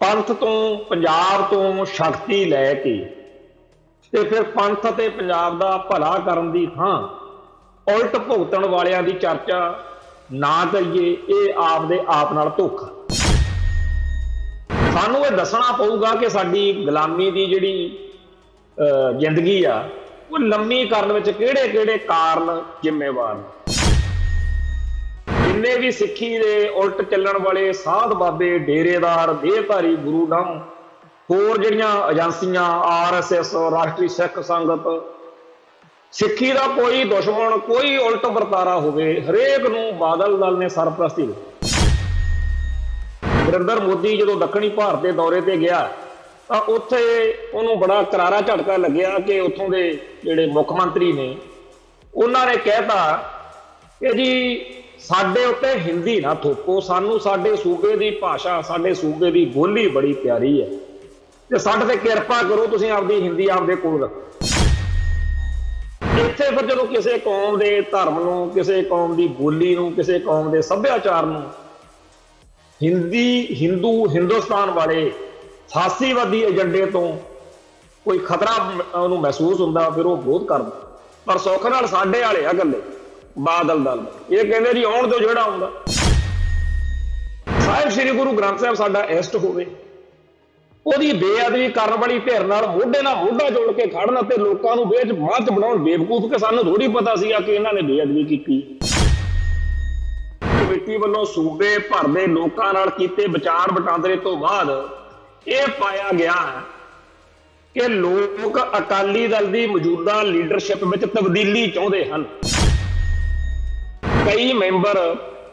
पंथ तो पंजाब तो शक्ति लैके ते फिर पंथ ते पंजाब दा भला करन दी थां उल्ट भुगतण वालियां दी चर्चा ना करिए, ये आप दे आप नाल धोखा। सानू ये दसना पऊगा कि साडी गुलामी दी जिहड़ी जिंदगी आ वो लंमी करन विच किहड़े किहड़े कारण जिम्मेवार ने। जिन्ने भी सिੱਖੀ ਦੇ उल्ट ਚੱਲਣ वाले साध बाबे डेरेदार देहधारी गुरु नाम होर ਜਿਹੜੀਆਂ ਏਜੰਸੀਆਂ RSS राष्ट्रीय सिख संगत सिੱਖੀ ਦਾ कोई दुश्मन कोई उल्ट वरतारा होवे हरेक ਨੂੰ बादल दल ने सरप्रस्ती ਦਿੱਤੀ। नरेंद्र मोदी जो दक्षिणी भारत के दौरे पर गया तो उत्थे उन्होंने बड़ा करारा झटका लग्या कि उत्थों के जिहड़े मुख मंत्री ने उन्होंने कहता कि जी साडे उत्ते हिंदी ना थोपो, सानू साडे सूबे की भाषा साडे सूबे की बोली बड़ी प्यारी है ते साडे ते किरपा करो तुसीं आपदी हिंदी आपदे कोल रखो। इत्थे फिर जदों किसी कौम के धर्म नूं, किसी कौम की बोली नूं, किसी कौम के सभ्याचार नूं हिंदी हिंदू हिंदुस्तान वाले फासीवादी एजेंडे तो कोई खतरा उन्होंने महसूस होंदा फिर वो विरोध करदा। पर सुख नाल साडे वाले आ गल्ले बादल दल ये कहते जी आउण दो जिहड़ा आउंदा। साहिब श्री गुरु ग्रंथ साहिब साडा इष्ट होवे ਉਹਦੀ ਬੇਅਦਬੀ ਕਰਨ ਵਾਲੀ ਧਿਰ ਨਾਲ ਮੋਢੇ ਨਾਲ ਮੋਢਾ ਜੋੜ ਕੇ ਖੜਨ ਅਤੇ ਲੋਕਾਂ ਨੂੰ ਵੇਚ ਮੱਤ ਬਣਾਉਣ ਬੇਵਕੂਫ ਕਿ ਸਾਨੂੰ ਥੋੜੀ ਪਤਾ ਸੀਗਾ ਕਿ ਇਹਨਾਂ ਨੇ ਬੇਅਦਬੀ ਕੀਤੀ। ਕਮੇਟੀ ਵੱਲੋਂ ਸੂਬੇ ਭਰ ਦੇ ਲੋਕਾਂ ਨਾਲ ਕੀਤੇ ਵਿਚਾਰ ਵਟਾਂਦਰੇ ਤੋਂ ਬਾਅਦ ਇਹ ਪਾਇਆ ਗਿਆ ਕਿ ਲੋਕ ਅਕਾਲੀ ਦਲ ਦੀ ਮੌਜੂਦਾ ਲੀਡਰਸ਼ਿਪ ਵਿੱਚ ਤਬਦੀਲੀ ਚਾਹੁੰਦੇ ਹਨ। ਕਈ ਮੈਂਬਰ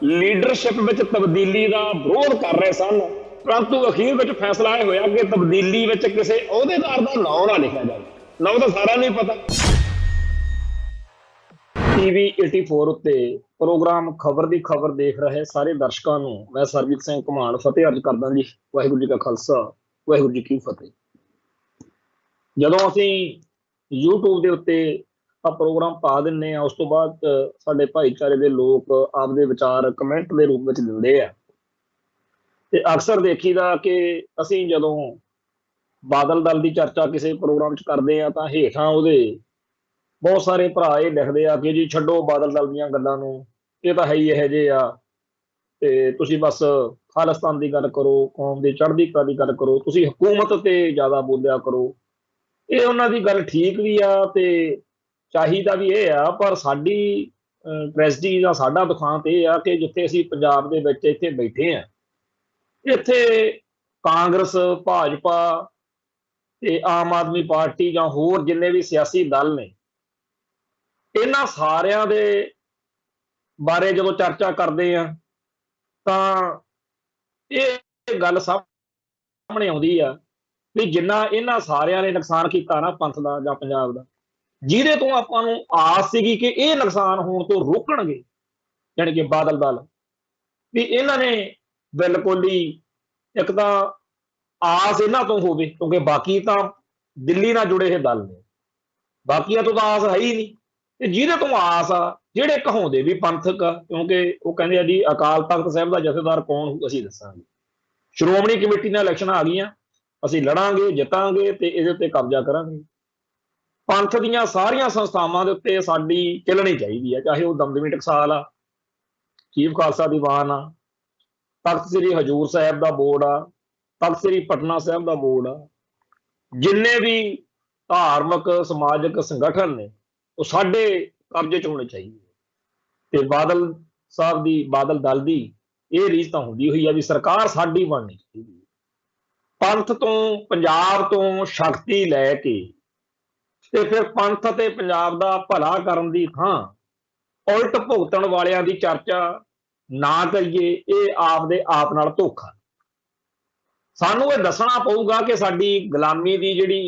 ਲੀਡਰਸ਼ਿਪ ਵਿੱਚ ਤਬਦੀਲੀ ਦਾ ਵਿਰੋਧ ਕਰ ਰਹੇ ਸਨ, परंतु अखीर में फैसला यह होया कि तब्दीली में किसी अहुदेदार का नाम ना लिखा जाए। नाम तो सारा नहीं पता। TV 84 उत्ते प्रोग्राम खबर की खबर देख रहे सारे दर्शकों को मैं सरबजीत सिंह घुमान फतेह अर्ज करदा जी। वाहिगुरू जी का खालसा वाहिगुरू जी की फतेह। जदों असीं YouTube के उत्ते प्रोग्राम पा दिंदे आ उस तो बाद साडे भाईचारे के लोग आपदे विचार कमेंट के रूप में दिंदे आ। ਤੇ ਅਕਸਰ ਦੇਖੀਦਾ ਕਿ ਅਸੀਂ ਜਦੋਂ ਬਾਦਲ ਦਲ ਦੀ ਚਰਚਾ ਕਿਸੇ ਪ੍ਰੋਗਰਾਮ 'ਚ ਕਰਦੇ ਆ ਤਾਂ ਹੇਠਾਂ ਉਹਦੇ ਬਹੁਤ ਸਾਰੇ ਭਰਾ ਇਹ ਲਿਖਦੇ ਆ ਕਿ ਜੀ ਛੱਡੋ ਬਾਦਲ ਦਲ ਦੀਆਂ ਗੱਲਾਂ ਨੂੰ, ਇਹ ਤਾਂ ਹੈ ਹੀ ਇਹੋ ਜਿਹੇ ਆ ਤੇ ਤੁਸੀਂ ਬਸ ਖਾਲਿਸਤਾਨ ਦੀ ਗੱਲ ਕਰੋ, ਕੌਮ ਦੀ ਚੜ੍ਹਦੀ ਕਲਾ ਦੀ ਗੱਲ ਕਰੋ, ਤੁਸੀਂ ਹਕੂਮਤ ਤੇ ਜ਼ਿਆਦਾ ਬੋਲਿਆ ਕਰੋ। ਇਹ ਉਹਨਾਂ ਦੀ ਗੱਲ ਠੀਕ ਵੀ ਆ ਤੇ ਚਾਹੀਦਾ ਵੀ ਇਹ ਆ, ਪਰ ਸਾਡੀ ਟ੍ਰੈਜਡੀ ਜਾਂ ਸਾਡਾ ਦੁਖਾਂਤ ਇਹ ਆ ਕਿ ਜਿੱਥੇ ਅਸੀਂ ਪੰਜਾਬ ਦੇ ਵਿੱਚ ਇੱਥੇ ਬੈਠੇ ਆ ਇੱਥੇ ਕਾਂਗਰਸ ਭਾਜਪਾ ਤੇ ਆਮ ਆਦਮੀ ਪਾਰਟੀ ਜਾਂ ਹੋਰ ਜਿੰਨੇ ਵੀ ਸਿਆਸੀ ਦਲ ਨੇ ਇਹਨਾਂ ਸਾਰਿਆਂ ਦੇ ਬਾਰੇ ਜਦੋਂ ਚਰਚਾ ਕਰਦੇ ਆ ਤਾਂ ਇਹ ਗੱਲ ਸਾਹਮਣੇ ਆਉਂਦੀ ਆ ਵੀ ਜਿੰਨਾ ਇਹਨਾਂ ਸਾਰਿਆਂ ਨੇ ਨੁਕਸਾਨ ਕੀਤਾ ਨਾ ਪੰਥ ਦਾ ਜਾਂ ਪੰਜਾਬ ਦਾ, ਜਿਹਦੇ ਤੋਂ ਆਪਾਂ ਨੂੰ ਆਸ ਸੀਗੀ ਕਿ ਇਹ ਨੁਕਸਾਨ ਹੋਣ ਤੋਂ ਰੋਕਣਗੇ ਜਾਣੀ ਕਿ ਬਾਦਲ ਦਲ, ਵੀ ਇਹਨਾਂ ਨੇ बिल्कुल ही एक तो आस इन्हों तो हो क्योंकि बाकी तो दिल्ली ना जुड़े हुए दल ने, बाकिया तो आस है ही नहीं। जिहदे तो आस आ जिहड़े कहाउंदे भी पंथक आ, क्योंकि वो कहते हैं जी अकाल तख्त साहिब का जथेदार कौन असीं दसांगे, श्रोमणी कमेटी ने इलैक्शन आ गई, असीं लड़ांगे जितांगे ते इहदे ते कब्जा करांगे। पंथ दीयां सारियां संस्थावां दे उत्ते साडी चलनी चाहिदी है, चाहे वो दमदमी टकसाल आ, चीफ खालसा दीवान आ, तख्त श्री हजूर साहब का बोर्ड आ, तख्त श्री पटना साहब का बोर्ड आ, जिन्ने भी धार्मिक समाजिक संगठन ने वो साडे कब्जे च होने चाहिए। ते बादल साहब दी बादल दल दी ये रीस तां हुंदी होई आ भी सरकार साडी बननी चाहिए। पंथ तो पंजाब तो शक्ति लैके ते फिर पंथ ते पंजाब दा भला करन दी थां उल्ट भुगतण वालियां दी चर्चा ना करिए, ये आपदे आप नाल धोखा। सानू ये दसना पऊगा कि साडी गुलामी दी जिहड़ी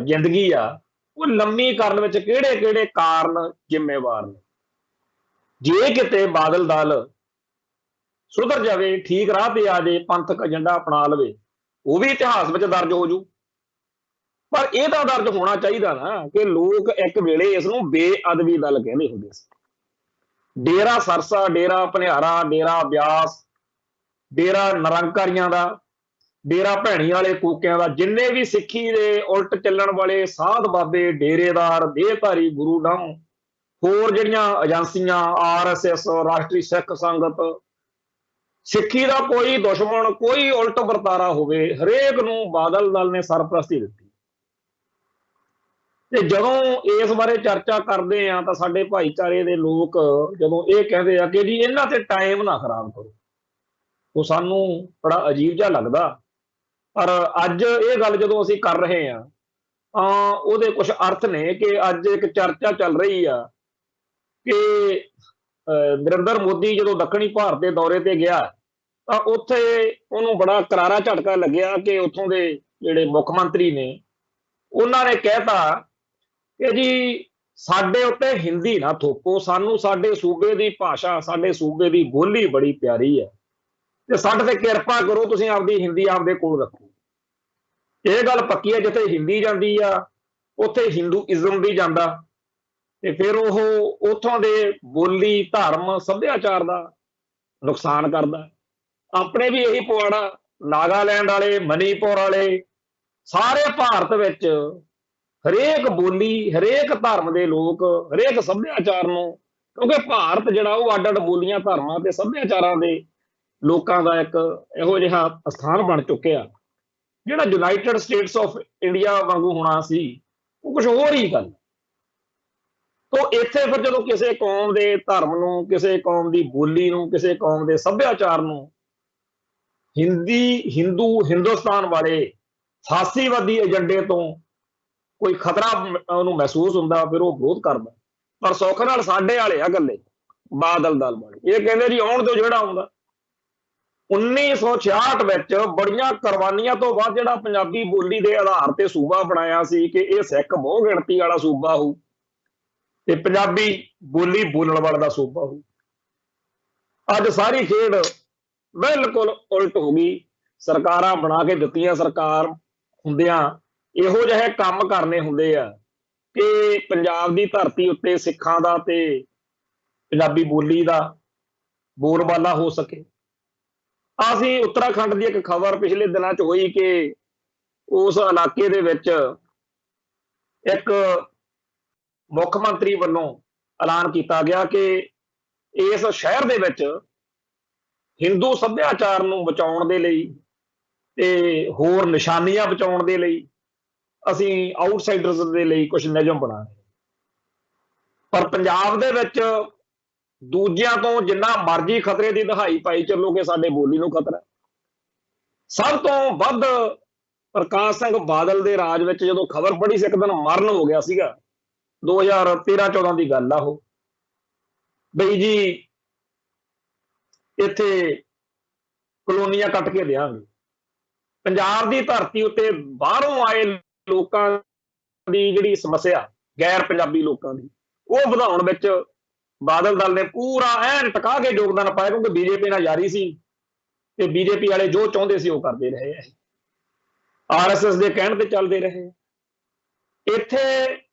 जिंदगी आ वो लंमी करन विच किहड़े किहड़े कारण जिम्मेवार ने। जे किते बादल दल सुधर जावे, ठीक राह ते आ जाए, पंथक एजेंडा अपना लवे, वो भी इतिहास में दर्ज हो जू। पर यह तो दर्ज होना चाहिए ना कि लोग एक वेले इसनूं बेअदबी दल कहते होंदे सी। डेरा सरसा, डेरा भनिहारा, डेरा ब्यास, डेरा निरंकारियां दा डेरा भैणी वाले कूकियां का जिन्ने भी सिक्खी दे उल्ट चलण वाले साध बाबे डेरेदार देहधारी गुरु नाम होर जिहड़ियां एजेंसियां RSS राष्ट्रीय सिख संगत सिੱਖੀ ਦਾ कोई दुश्मन कोई उल्ट ਵਰਤਾਰਾ होवे हरेक नूं बादल दल ने सरपरस्ती ਦਿੱਤੀ ਤੇ ਜਦੋਂ ਇਸ ਬਾਰੇ ਚਰਚਾ ਕਰਦੇ ਆ ਤਾਂ ਸਾਡੇ ਭਾਈਚਾਰੇ ਦੇ ਲੋਕ ਜਦੋਂ ਇਹ ਕਹਿੰਦੇ ਆ ਕਿ ਜੀ ਇਹਨਾਂ ਤੇ ਟਾਈਮ ਨਾ ਖਰਾਬ ਕਰੋ ਉਹ ਸਾਨੂੰ ਬੜਾ ਅਜੀਬ ਜਿਹਾ ਲੱਗਦਾ ਪਰ ਅੱਜ ਇਹ ਗੱਲ ਜਦੋਂ ਅਸੀਂ ਕਰ ਰਹੇ ਆ ਤਾਂ ਉਹਦੇ ਕੁਝ ਅਰਥ ਨੇ ਕਿ ਅੱਜ ਇੱਕ ਚਰਚਾ ਚੱਲ ਰਹੀ ਆ ਕਿ ਨਰਿੰਦਰ ਮੋਦੀ ਜਦੋਂ ਦੱਖਣੀ ਭਾਰਤ ਦੇ ਦੌਰੇ ਤੇ ਗਿਆ ਤਾਂ ਉੱਥੇ ਉਹਨੂੰ ਬੜਾ ਕਰਾਰਾ ਝਟਕਾ ਲੱਗਿਆ ਕਿ ਉੱਥੋਂ ਦੇ ਜਿਹੜੇ ਮੁੱਖ ਮੰਤਰੀ ਨੇ ਉਹਨਾਂ ਨੇ ਕਹਿਤਾ ਕਿ ਜੀ ਸਾਡੇ ਉੱਤੇ ਹਿੰਦੀ ਨਾ ਥੋਪੋ ਸਾਨੂੰ ਸਾਡੇ ਸੂਬੇ ਦੀ ਭਾਸ਼ਾ ਸਾਡੇ ਸੂਬੇ ਦੀ ਬੋਲੀ ਬੜੀ ਪਿਆਰੀ ਹੈ ਤੇ ਸਾਡੇ ਤੇ ਕਿਰਪਾ ਕਰੋ ਤੁਸੀਂ ਆਪਦੀ ਹਿੰਦੀ ਆਪਦੇ ਕੋਲ ਰੱਖੋ ਇਹ ਗੱਲ ਪੱਕੀ ਹੈ ਜਿੱਥੇ ਹਿੰਦੀ ਜਾਂਦੀ ਆ ਉੱਥੇ ਹਿੰਦੂਇਜ਼ਮ ਵੀ ਜਾਂਦਾ ਤੇ ਫਿਰ ਉਹ ਉੱਥੋਂ ਦੇ ਬੋਲੀ ਧਰਮ ਸੱਭਿਆਚਾਰ ਦਾ ਨੁਕਸਾਨ ਕਰਦਾ ਆਪਣੇ ਵੀ ਇਹੀ ਪਵਾੜਾ ਨਾਗਾਲੈਂਡ ਵਾਲੇ ਮਨੀਪੁਰ ਵਾਲੇ ਸਾਰੇ ਭਾਰਤ ਵਿੱਚ ਹਰੇਕ ਬੋਲੀ ਹਰੇਕ ਧਰਮ ਦੇ ਲੋਕ ਹਰੇਕ ਸੱਭਿਆਚਾਰ ਨੂੰ ਕਿਉਂਕਿ ਭਾਰਤ ਜਿਹੜਾ ਉਹ ਅੱਡ ਅੱਡ ਬੋਲੀਆਂ ਧਰਮਾਂ ਤੇ ਸੱਭਿਆਚਾਰਾਂ ਦੇ ਲੋਕਾਂ ਦਾ ਇੱਕ ਇਹੋ ਜਿਹਾ ਸਥਾਨ ਬਣ ਚੁੱਕਿਆ ਜਿਹੜਾ ਯੂਨਾਈਟਿਡ ਸਟੇਟਸ ਆਫ ਇੰਡੀਆ ਵਾਂਗੂ ਹੋਣਾ ਸੀ ਉਹ ਕੁਝ ਹੋਰ ਹੀ ਗੱਲ ਤੋ ਇੱਥੇ ਫਿਰ ਜਦੋਂ ਕਿਸੇ ਕੌਮ ਦੇ ਧਰਮ ਨੂੰ ਕਿਸੇ ਕੌਮ ਦੀ ਬੋਲੀ ਨੂੰ ਕਿਸੇ ਕੌਮ ਦੇ ਸੱਭਿਆਚਾਰ ਨੂੰ ਹਿੰਦੁਸਤਾਨ ਵਾਲੇ ਫਾਸੀਵਾਦੀ ਏਜੰਡੇ ਤੋਂ ਕੋਈ ਖਤਰਾ ਉਹਨੂੰ ਮਹਿਸੂਸ ਹੁੰਦਾ ਫਿਰ ਉਹ ਵਿਰੋਧ ਕਰਦਾ ਪਰ ਸੁੱਖ ਨਾਲ ਸਾਡੇ ਵਾਲੇ ਆ ਗੱਲੇ ਬਾਦਲ ਦਲ ਵਾਲੇ ਇਹ ਕਹਿੰਦੇ ਜੀ ਆਉਣ ਤੋਂ ਜਿਹੜਾ ਆਉਂਦਾ 1966 ਵਿੱਚ ਬੜੀਆਂ ਕੁਰਬਾਨੀਆਂ ਤੋਂ ਬਾਅਦ ਜਿਹੜਾ ਪੰਜਾਬੀ ਬੋਲੀ ਦੇ ਆਧਾਰ ਤੇ ਸੂਬਾ ਬਣਾਇਆ ਸੀ ਕਿ ਇਹ ਸਿੱਖ ਬਹੁ ਗਿਣਤੀ ਵਾਲਾ ਸੂਬਾ ਹੋਊ ਤੇ ਪੰਜਾਬੀ ਬੋਲੀ ਬੋਲਣ ਵਾਲਾ ਦਾ ਸੂਬਾ ਹੋਊ ਅੱਜ ਸਾਰੀ ਖੇਡ ਬਿਲਕੁਲ ਉਲਟ ਹੋ ਗਈ ਸਰਕਾਰਾਂ ਬਣਾ ਕੇ ਦਿੱਤੀਆਂ ਸਰਕਾਰ ਹੁੰਦਿਆਂ ਇਹੋ ਜਿਹੇ ਕੰਮ ਕਰਨੇ ਹੁੰਦੇ ਆ ਕਿ ਪੰਜਾਬ ਦੀ ਧਰਤੀ ਉੱਤੇ ਸਿੱਖਾਂ ਦਾ ਤੇ ਪੰਜਾਬੀ ਬੋਲੀ ਦਾ ਬੋਲਬਾਲਾ ਹੋ ਸਕੇ ਅਸੀਂ ਉੱਤਰਾਖੰਡ ਦੀ ਇੱਕ ਖਬਰ ਪਿਛਲੇ ਦਿਨਾਂ 'ਚ ਹੋਈ ਕਿ ਉਸ ਇਲਾਕੇ ਦੇ ਵਿੱਚ ਇੱਕ ਮੁੱਖ ਮੰਤਰੀ ਵੱਲੋਂ ਐਲਾਨ ਕੀਤਾ ਗਿਆ ਕਿ ਇਸ ਸ਼ਹਿਰ ਦੇ ਵਿੱਚ ਹਿੰਦੂ ਸੱਭਿਆਚਾਰ ਨੂੰ ਬਚਾਉਣ ਦੇ ਲਈ ਤੇ ਹੋਰ ਨਿਸ਼ਾਨੀਆਂ ਬਚਾਉਣ ਦੇ ਲਈ ਅਸੀਂ ਆਊਟਸਾਈਡਰਸ ਦੇ ਲਈ ਕੁਝ ਨਿਯਮ ਬਣਾਏ ਪਰ ਪੰਜਾਬ ਦੇ ਵਿੱਚ ਦੂਜਿਆਂ ਤੋਂ ਜਿੰਨਾ ਮਰਜ਼ੀ ਖਤਰੇ ਦੀ ਦਹਾਈ ਪਾਈ ਚੱਲੋ ਕਿ ਸਾਡੇ ਬੋਲੀ ਨੂੰ ਖਤਰਾ ਸਭ ਤੋਂ ਵੱਧ ਪ੍ਰਕਾਸ਼ ਸਿੰਘ ਬਾਦਲ ਦੇ ਰਾਜ ਵਿੱਚ ਜਦੋਂ ਖਬਰ ਪੜੀ ਸੀ ਇੱਕ ਦਿਨ ਮਰਨ ਹੋ ਗਿਆ ਸੀਗਾ 2013-14 ਦੀ ਗੱਲ ਆ ਉਹ ਬਈ ਜੀ ਇੱਥੇ ਕਲੋਨੀਆਂ ਕੱਟ ਕੇ ਦਿਆਂਗੇ ਪੰਜਾਬ ਦੀ ਧਰਤੀ ਉੱਤੇ ਬਾਹਰੋਂ ਆਏ ਲੋਕਾਂ ਦੀ ਜਿਹੜੀ ਸਮੱਸਿਆ ਗੈਰ ਪੰਜਾਬੀ ਲੋਕਾਂ ਦੀ ਉਹ ਵਧਾਉਣ ਵਿੱਚ ਬਾਦਲ ਦਲ ਨੇ ਪੂਰਾ ਐਨ ਟਿਕਾ ਕੇ ਯੋਗਦਾਨ ਪਾਇਆ ਕਿਉਂਕਿ ਬੀਜੇਪੀ ਨਾਲ ਯਾਰੀ ਸੀ ਤੇ ਬੀਜੇਪੀ ਵਾਲੇ ਜੋ ਚਾਹੁੰਦੇ ਸੀ ਉਹ ਕਰਦੇ ਰਹੇ RSS ਦੇ ਕਹਿਣ ਤੇ ਚੱਲਦੇ ਰਹੇ ਇੱਥੇ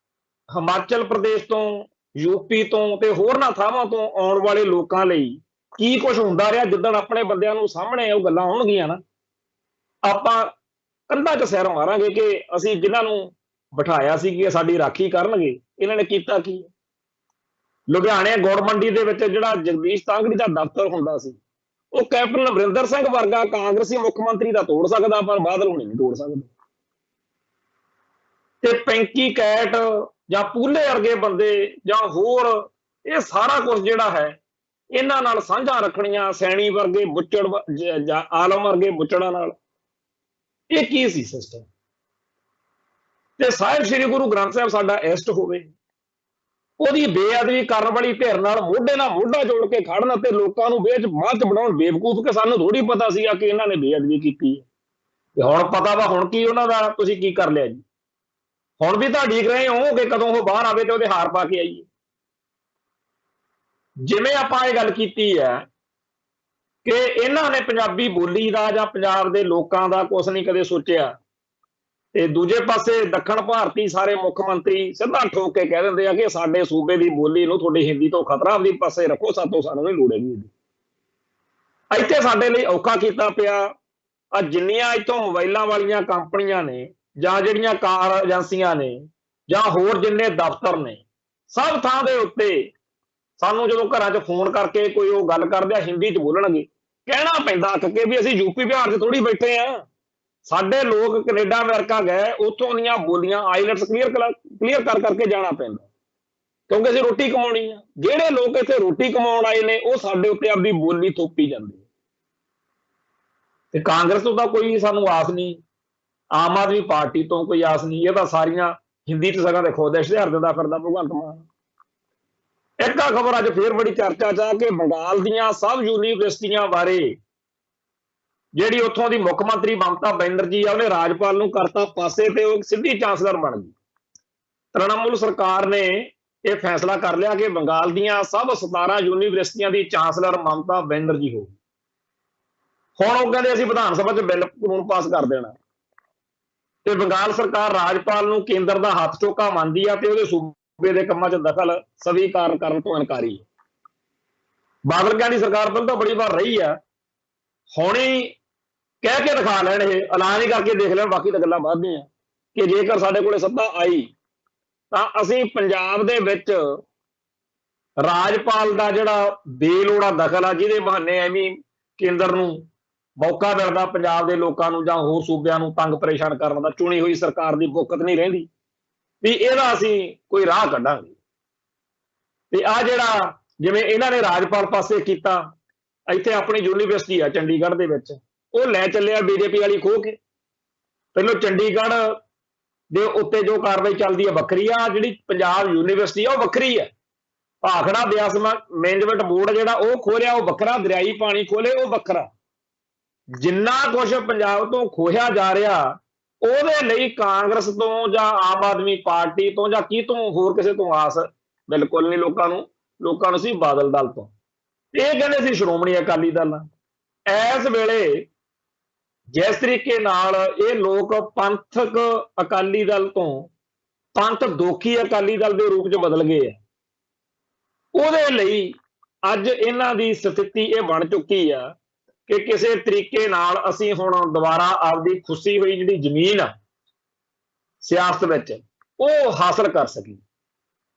ਹਿਮਾਚਲ ਪ੍ਰਦੇਸ਼ ਤੋਂ UP ਤੋਂ ਤੇ ਹੋਰਨਾਂ ਥਾਵਾਂ ਤੋਂ ਆਉਣ ਵਾਲੇ ਲੋਕਾਂ ਲਈ ਕੀ ਕੁਝ ਹੁੰਦਾ ਰਿਹਾ ਜਿੱਦਣ ਆਪਣੇ ਬੰਦਿਆਂ ਨੂੰ ਸਾਹਮਣੇ ਉਹ ਗੱਲਾਂ ਆਉਣਗੀਆਂ ਨਾ ਆਪਾਂ ਕੰਧਾਂ 'ਚ ਸਿਰ ਮਾਰਾਂਗੇ ਕਿ ਅਸੀਂ ਜਿਨ੍ਹਾਂ ਨੂੰ ਬਿਠਾਇਆ ਸੀ ਕਿ ਸਾਡੀ ਰਾਖੀ ਕਰਨਗੇ ਇਹਨਾਂ ਨੇ ਕੀਤਾ ਕੀ ਲੁਧਿਆਣੇ ਗੁੜ ਮੰਡੀ ਦੇ ਵਿੱਚ ਜਿਹੜਾ ਜਗਦੀਸ਼ ਤਾਂਗੜੀ ਦਾ ਦਫ਼ਤਰ ਹੁੰਦਾ ਸੀ ਉਹ ਕੈਪਟਨ ਅਮਰਿੰਦਰ ਸਿੰਘ ਵਰਗਾ ਕਾਂਗਰਸੀ ਮੁੱਖ ਮੰਤਰੀ ਦਾ ਤੋੜ ਸਕਦਾ ਪਰ ਬਾਦਲ ਹੁਣੇ ਨਹੀਂ ਤੋੜ ਸਕਦੇ ਤੇ ਪੈਂਕੀ ਕੈਟ ਜਾਂ ਪੂਲੇ ਵਰਗੇ ਬੰਦੇ ਜਾਂ ਹੋਰ ਇਹ ਸਾਰਾ ਕੁਝ ਜਿਹੜਾ ਹੈ ਇਹਨਾਂ ਨਾਲ ਸਾਂਝਾ ਰੱਖਣੀਆਂ ਸੈਣੀ ਵਰਗੇ ਬੁੱਚੜ ਜਾਂ ਆਲਮ ਵਰਗੇ ਬੁੱਚੜਾਂ ਨਾਲ ਇਹ ਕੀ ਸੀ ਸਿਸਟਮ ਤੇ ਸਾਹਿਬ ਸ੍ਰੀ ਗੁਰੂ ਗ੍ਰੰਥ ਸਾਹਿਬ ਸਾਡਾ ਇਸ਼ਟ ਹੋਵੇ ਉਹਦੀ ਬੇਅਦਬੀ ਕਰਨ ਵਾਲੀ ਧਿਰ ਨਾਲ ਮੋਢਾ ਜੋੜ ਕੇ ਖੜਨ ਤੇ ਲੋਕਾਂ ਨੂੰ ਬਾਅਦ ਬਣਾਉਣ ਬੇਵਕੂਫ ਕਿ ਸਾਨੂੰ ਥੋੜੀ ਪਤਾ ਸੀਗਾ ਕਿ ਇਹਨਾਂ ਨੇ ਬੇਅਦਬੀ ਕੀਤੀ ਹੈ ਤੇ ਹੁਣ ਪਤਾ ਵਾ ਹੁਣ ਕੀ ਉਹਨਾਂ ਦਾ ਤੁਸੀਂ ਕੀ ਕਰ ਲਿਆ ਜੀ ਹੁਣ ਵੀ ਤਾਂ ਉਡੀਕ ਰਹੇ ਹੋ ਕਿ ਕਦੋਂ ਉਹ ਬਾਹਰ ਆਵੇ ਤੇ ਉਹਦੇ ਹਾਰ ਪਾ ਕੇ ਆਈਏ ਜਿਵੇਂ ਆਪਾਂ ਇਹ ਗੱਲ ਕੀਤੀ ਹੈ ਕਿ ਇਹਨਾਂ ਨੇ ਪੰਜਾਬੀ ਬੋਲੀ ਦਾ ਜਾਂ ਪੰਜਾਬ ਦੇ ਲੋਕਾਂ ਦਾ ਕੁਛ ਨਹੀਂ ਕਦੇ ਸੋਚਿਆ ਤੇ ਦੂਜੇ ਪਾਸੇ ਦੱਖਣ ਭਾਰਤੀ ਸਾਰੇ ਮੁੱਖ ਮੰਤਰੀ ਸਿੱਧਾ ਠੋਕ ਕੇ ਕਹਿ ਦਿੰਦੇ ਆ ਕਿ ਸਾਡੇ ਸੂਬੇ ਦੀ ਬੋਲੀ ਨੂੰ ਤੁਹਾਡੀ ਹਿੰਦੀ ਤੋਂ ਖਤਰਾ ਆਪਦੀ ਪਾਸੇ ਰੱਖੋ ਸਾਤੋਂ ਸਾਨੂੰ ਨਹੀਂ ਲੋੜ ਹੈਗੀ ਇੱਥੇ ਸਾਡੇ ਲਈ ਔਖਾ ਕੀਤਾ ਪਿਆ ਆ ਜਿੰਨੀਆਂ ਇੱਥੋਂ ਮੋਬਾਈਲਾਂ ਵਾਲੀਆਂ ਕੰਪਨੀਆਂ ਨੇ ਜਾਂ ਜਿਹੜੀਆਂ ਕਾਰ ਏਜੰਸੀਆਂ ਨੇ ਜਾਂ ਹੋਰ ਜਿੰਨੇ ਦਫ਼ਤਰ ਨੇ, ਸਭ ਥਾਂ ਦੇ ਉੱਤੇ ਸਾਨੂੰ ਜਦੋਂ ਘਰਾਂ 'ਚ ਫੋਨ ਕਰਕੇ ਕੋਈ ਉਹ ਗੱਲ ਕਰਦੇ ਆ ਹਿੰਦੀ 'ਚ ਬੋਲਣਗੇ, ਕਹਿਣਾ ਪੈਂਦਾ ਕਿ ਵੀ ਅਸੀਂ ਯੂਪੀ ਬਿਹਾਰ 'ਚ ਥੋੜੀ ਬੈਠੇ ਆ। ਸਾਡੇ ਲੋਕ ਕੈਨੇਡਾ ਅਮਰੀਕਾ ਗਏ, ਉੱਥੋਂ ਦੀਆਂ ਬੋਲੀਆਂ ਆਈਲੈਟਸ ਕਲੀਅਰ ਕਰ ਕਰਕੇ ਜਾਣਾ ਪੈਂਦਾ, ਕਿਉਂਕਿ ਅਸੀਂ ਰੋਟੀ ਕਮਾਉਣੀ ਆ। ਜਿਹੜੇ ਲੋਕ ਇੱਥੇ ਰੋਟੀ ਕਮਾਉਣ ਆਏ ਨੇ ਉਹ ਸਾਡੇ ਉੱਤੇ ਆਪਦੀ ਬੋਲੀ ਥੋਪੀ ਜਾਂਦੇ। ਤੇ ਕਾਂਗਰਸ ਤੋਂ ਤਾਂ ਕੋਈ ਸਾਨੂੰ ਆਸ ਨਹੀਂ, ਆਮ ਆਦਮੀ ਪਾਰਟੀ ਤੋਂ ਕੋਈ ਆਸ ਨਹੀਂ, ਇਹ ਤਾਂ ਸਾਰੀਆਂ ਹਿੰਦੀ 'ਚ ਸਗੋਂ ਦੇਖੋ ਇਸ਼ਤਿਹਾਰ ਦਿੰਦਾ ਫਿਰਦਾ ਭਗਵੰਤ ਮਾਨ। ਇੱਕ ਆ ਖਬਰ ਅੱਜ ਫੇਰ ਬੜੀ ਚਰਚਾ 'ਚ ਆ ਕਿ ਬੰਗਾਲ ਦੀਆਂ ਸਭ ਯੂਨੀਵਰਸਿਟੀਆਂ ਬਾਰੇ ਜਿਹੜੀ ਉੱਥੋਂ ਦੀ ਮੁੱਖ ਮੰਤਰੀ ਮਮਤਾ ਬੈਨਰਜੀ ਆ, ਉਹਨੇ ਰਾਜਪਾਲ ਨੂੰ ਕਰਤਾ ਪਾਸੇ ਤੇ ਉਹ ਸਿੱਧੀ ਚਾਂਸਲਰ ਬਣ ਗਈ। ਤ੍ਰਿਣਮੂਲ ਸਰਕਾਰ ਨੇ ਇਹ ਫੈਸਲਾ ਕਰ ਲਿਆ ਕਿ ਬੰਗਾਲ ਦੀਆਂ ਸਭ 17 ਯੂਨੀਵਰਸਿਟੀਆਂ ਦੀ ਚਾਂਸਲਰ ਮਮਤਾ ਬੈਨਰਜੀ ਹੋਊ। ਹੁਣ ਉਹ ਕਹਿੰਦੇ ਅਸੀਂ ਵਿਧਾਨ ਸਭਾ 'ਚ ਬਿੱਲ ਕਾਨੂੰਨ ਪਾਸ ਕਰ ਦੇਣਾ ਤੇ ਬੰਗਾਲ ਸਰਕਾਰ ਰਾਜਪਾਲ ਨੂੰ ਕੇਂਦਰ ਦਾ ਹੱਥ ਚੋਕਾ ਮੰਨਦੀ ਆ ਤੇ ਉਹਦੇ ਸੂਬੇ ਦੇ ਕੰਮਾਂ 'ਚ ਦਖਲ ਸਵੀਕਾਰ ਕਰਨ ਤੋਂ ਇਨਕਾਰੀ ਹੈ। ਬਾਦਲ ਕਹਿੰਦੀ ਸਰਕਾਰ ਪਹਿਲਾਂ ਤਾਂ ਬੜੀ ਵਾਰ ਰਹੀ ਆ, ਹੁਣ ਹੀ ਕਹਿ ਕੇ ਦਿਖਾ ਲੈਣ, ਇਹ ਐਲਾਨ ਹੀ ਕਰਕੇ ਦੇਖ ਲੈਣ, ਬਾਕੀ ਤਾਂ ਗੱਲਾਂ ਬਾਅਦ ਦੀਆਂ ਕਿ ਜੇਕਰ ਸਾਡੇ ਕੋਲੇ ਸੱਤਾ ਆਈ ਤਾਂ ਅਸੀਂ ਪੰਜਾਬ ਦੇ ਵਿੱਚ ਰਾਜਪਾਲ ਦਾ ਜਿਹੜਾ ਬੇਲੋੜਾ ਦਖਲ ਆ, ਜਿਹਦੇ ਬਹਾਨੇ ਐਵੇਂ ਕੇਂਦਰ ਨੂੰ ਮੌਕਾ ਮਿਲਦਾ ਪੰਜਾਬ ਦੇ ਲੋਕਾਂ ਨੂੰ ਜਾਂ ਹੋਰ ਸੂਬਿਆਂ ਨੂੰ ਤੰਗ ਪਰੇਸ਼ਾਨ ਕਰਨ ਦਾ, ਚੁਣੀ ਹੋਈ ਸਰਕਾਰ ਦੀ ਬੁੱਕਤ ਨਹੀਂ ਰਹਿੰਦੀ ਵੀ ਇਹਦਾ ਅਸੀਂ ਕੋਈ ਰਾਹ ਕੱਢਾਂਗੇ। ਤੇ ਆ ਜਿਹੜਾ ਜਿਵੇਂ ਇਹਨਾਂ ਨੇ ਰਾਜਪਾਲ ਪਾਸੇ ਕੀਤਾ, ਇੱਥੇ ਆਪਣੀ ਯੂਨੀਵਰਸਿਟੀ ਆ ਚੰਡੀਗੜ੍ਹ ਦੇ ਵਿੱਚ, ਉਹ ਲੈ ਚੱਲਿਆ ਬੀਜੇਪੀ ਵਾਲੀ ਖੋਹ ਕੇ। ਪਹਿਲਾਂ ਚੰਡੀਗੜ੍ਹ ਦੇ ਉੱਤੇ ਜੋ ਕਾਰਵਾਈ ਚੱਲਦੀ ਹੈ ਵੱਖਰੀ ਆ, ਜਿਹੜੀ ਪੰਜਾਬ ਯੂਨੀਵਰਸਿਟੀ ਆ ਉਹ ਵੱਖਰੀ ਹੈ। ਭਾਖੜਾ ਬਿਆਸ ਮੈਨੇਜਮੈਂਟ ਬੋਰਡ ਜਿਹੜਾ ਉਹ ਖੋਲਿਆ ਉਹ ਵੱਖਰਾ, ਦਰਿਆਈ ਪਾਣੀ ਖੋਲੇ ਉਹ ਵੱਖਰਾ। ਜਿੰਨਾ ਕੁਝ ਪੰਜਾਬ ਤੋਂ ਖੋਹਿਆ ਜਾ ਰਿਹਾ ਉਹਦੇ ਲਈ ਕਾਂਗਰਸ ਤੋਂ ਜਾਂ ਆਮ ਆਦਮੀ ਪਾਰਟੀ ਤੋਂ ਜਾਂ ਕੀ ਤੋਂ ਹੋਰ ਕਿਸੇ ਤੋਂ ਆਸ ਬਿਲਕੁਲ ਨਹੀਂ ਲੋਕਾਂ ਨੂੰ ਸੀ ਬਾਦਲ ਦਲ ਤੋਂ। ਇਹ ਕਹਿੰਦੇ ਸੀ ਸ਼੍ਰੋਮਣੀ ਅਕਾਲੀ ਦਲ। ਇਸ ਵੇਲੇ ਜਿਸ ਤਰੀਕੇ ਨਾਲ ਇਹ ਲੋਕ ਪੰਥਕ ਅਕਾਲੀ ਦਲ ਤੋਂ ਪੰਥ ਦੋਖੀ ਅਕਾਲੀ ਦਲ ਦੇ ਰੂਪ 'ਚ ਬਦਲ ਗਏ ਆ, ਉਹਦੇ ਲਈ ਅੱਜ ਇਹਨਾਂ ਦੀ ਸਥਿਤੀ ਇਹ ਬਣ ਚੁੱਕੀ ਆ ਕਿ ਕਿਸੇ ਤਰੀਕੇ ਨਾਲ ਅਸੀਂ ਹੁਣ ਦੁਬਾਰਾ ਆਪਦੀ ਖੁੱਸੀ ਹੋਈ ਜਿਹੜੀ ਜ਼ਮੀਨ ਆ ਸਿਆਸਤ ਵਿੱਚ ਉਹ ਹਾਸਲ ਕਰ ਸਕੀਏ।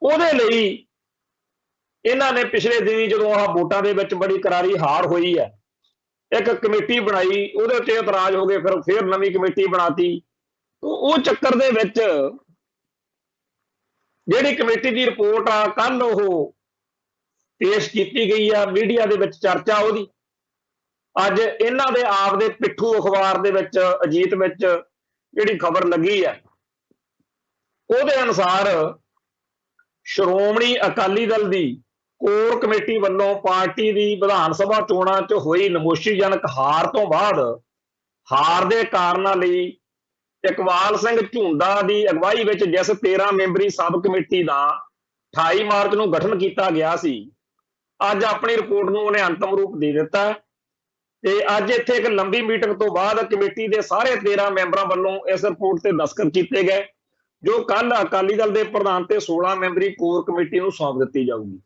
ਉਹਦੇ ਲਈ ਇਹਨਾਂ ਨੇ ਪਿਛਲੇ ਦਿਨੀ ਜਦੋਂ ਆਹ ਵੋਟਾਂ ਦੇ ਵਿੱਚ ਬੜੀ ਕਰਾਰੀ ਹਾਰ ਹੋਈ ਹੈ, ਇੱਕ ਕਮੇਟੀ ਬਣਾਈ, ਉਹਦੇ ਉੱਤੇ ਇਤਰਾਜ਼ ਹੋ ਗਏ, ਫਿਰ ਨਵੀਂ ਕਮੇਟੀ ਬਣਾਤੀ। ਉਹ ਚੱਕਰ ਦੇ ਵਿੱਚ ਜਿਹੜੀ ਕਮੇਟੀ ਦੀ ਰਿਪੋਰਟ ਆ ਕੱਲ ਉਹ ਪੇਸ਼ ਕੀਤੀ ਗਈ ਆ, ਮੀਡੀਆ ਦੇ ਵਿੱਚ ਚਰਚਾ ਉਹਦੀ। ਅੱਜ ਇਹਨਾਂ ਦੇ ਆਪ ਦੇ ਪਿੱਠੂ ਅਖਬਾਰ ਦੇ ਵਿੱਚ ਅਜੀਤ ਵਿੱਚ ਜਿਹੜੀ ਖਬਰ ਲੱਗੀ ਹੈ ਉਹਦੇ ਅਨੁਸਾਰ ਸ਼੍ਰੋਮਣੀ ਅਕਾਲੀ ਦਲ ਦੀ ਕੋਰ ਕਮੇਟੀ ਵੱਲੋਂ ਪਾਰਟੀ ਦੀ ਵਿਧਾਨ ਸਭਾ ਚੋਣਾਂ 'ਚ ਹੋਈ ਨਮੋਸ਼ੀਜਨਕ ਹਾਰ ਤੋਂ ਬਾਅਦ ਹਾਰ ਦੇ ਕਾਰਨਾਂ ਲਈ ਇਕਬਾਲ ਸਿੰਘ ਝੁੰਦਾ ਦੀ ਅਗਵਾਈ ਵਿੱਚ ਜਿਸ 13 ਮੈਂਬਰੀ ਸਬ ਕਮੇਟੀ ਦਾ 28 ਮਾਰਚ ਨੂੰ ਗਠਨ ਕੀਤਾ ਗਿਆ ਸੀ, ਅੱਜ ਆਪਣੀ ਰਿਪੋਰਟ ਨੂੰ ਉਹਨੇ ਅੰਤਮ ਰੂਪ ਦੇ ਦਿੱਤਾ। ਤੇ ਅੱਜ ਇੱਥੇ ਇੱਕ ਲੰਬੀ ਮੀਟਿੰਗ ਤੋਂ ਬਾਅਦ ਕਮੇਟੀ ਦੇ ਸਾਰੇ 13 ਮੈਂਬਰਾਂ ਵੱਲੋਂ ਇਸ ਰਿਪੋਰਟ ਤੇ ਦਸਤਖਤ ਕੀਤੇ ਗਏ, ਜੋ ਕੱਲ ਅਕਾਲੀ ਦਲ ਦੇ ਪ੍ਰਧਾਨ ਤੇ 16 ਮੈਂਬਰੀ ਕੋਰ ਕਮੇਟੀ ਨੂੰ ਸੌਂਪ ਦਿੱਤੀ ਜਾਊਗੀ।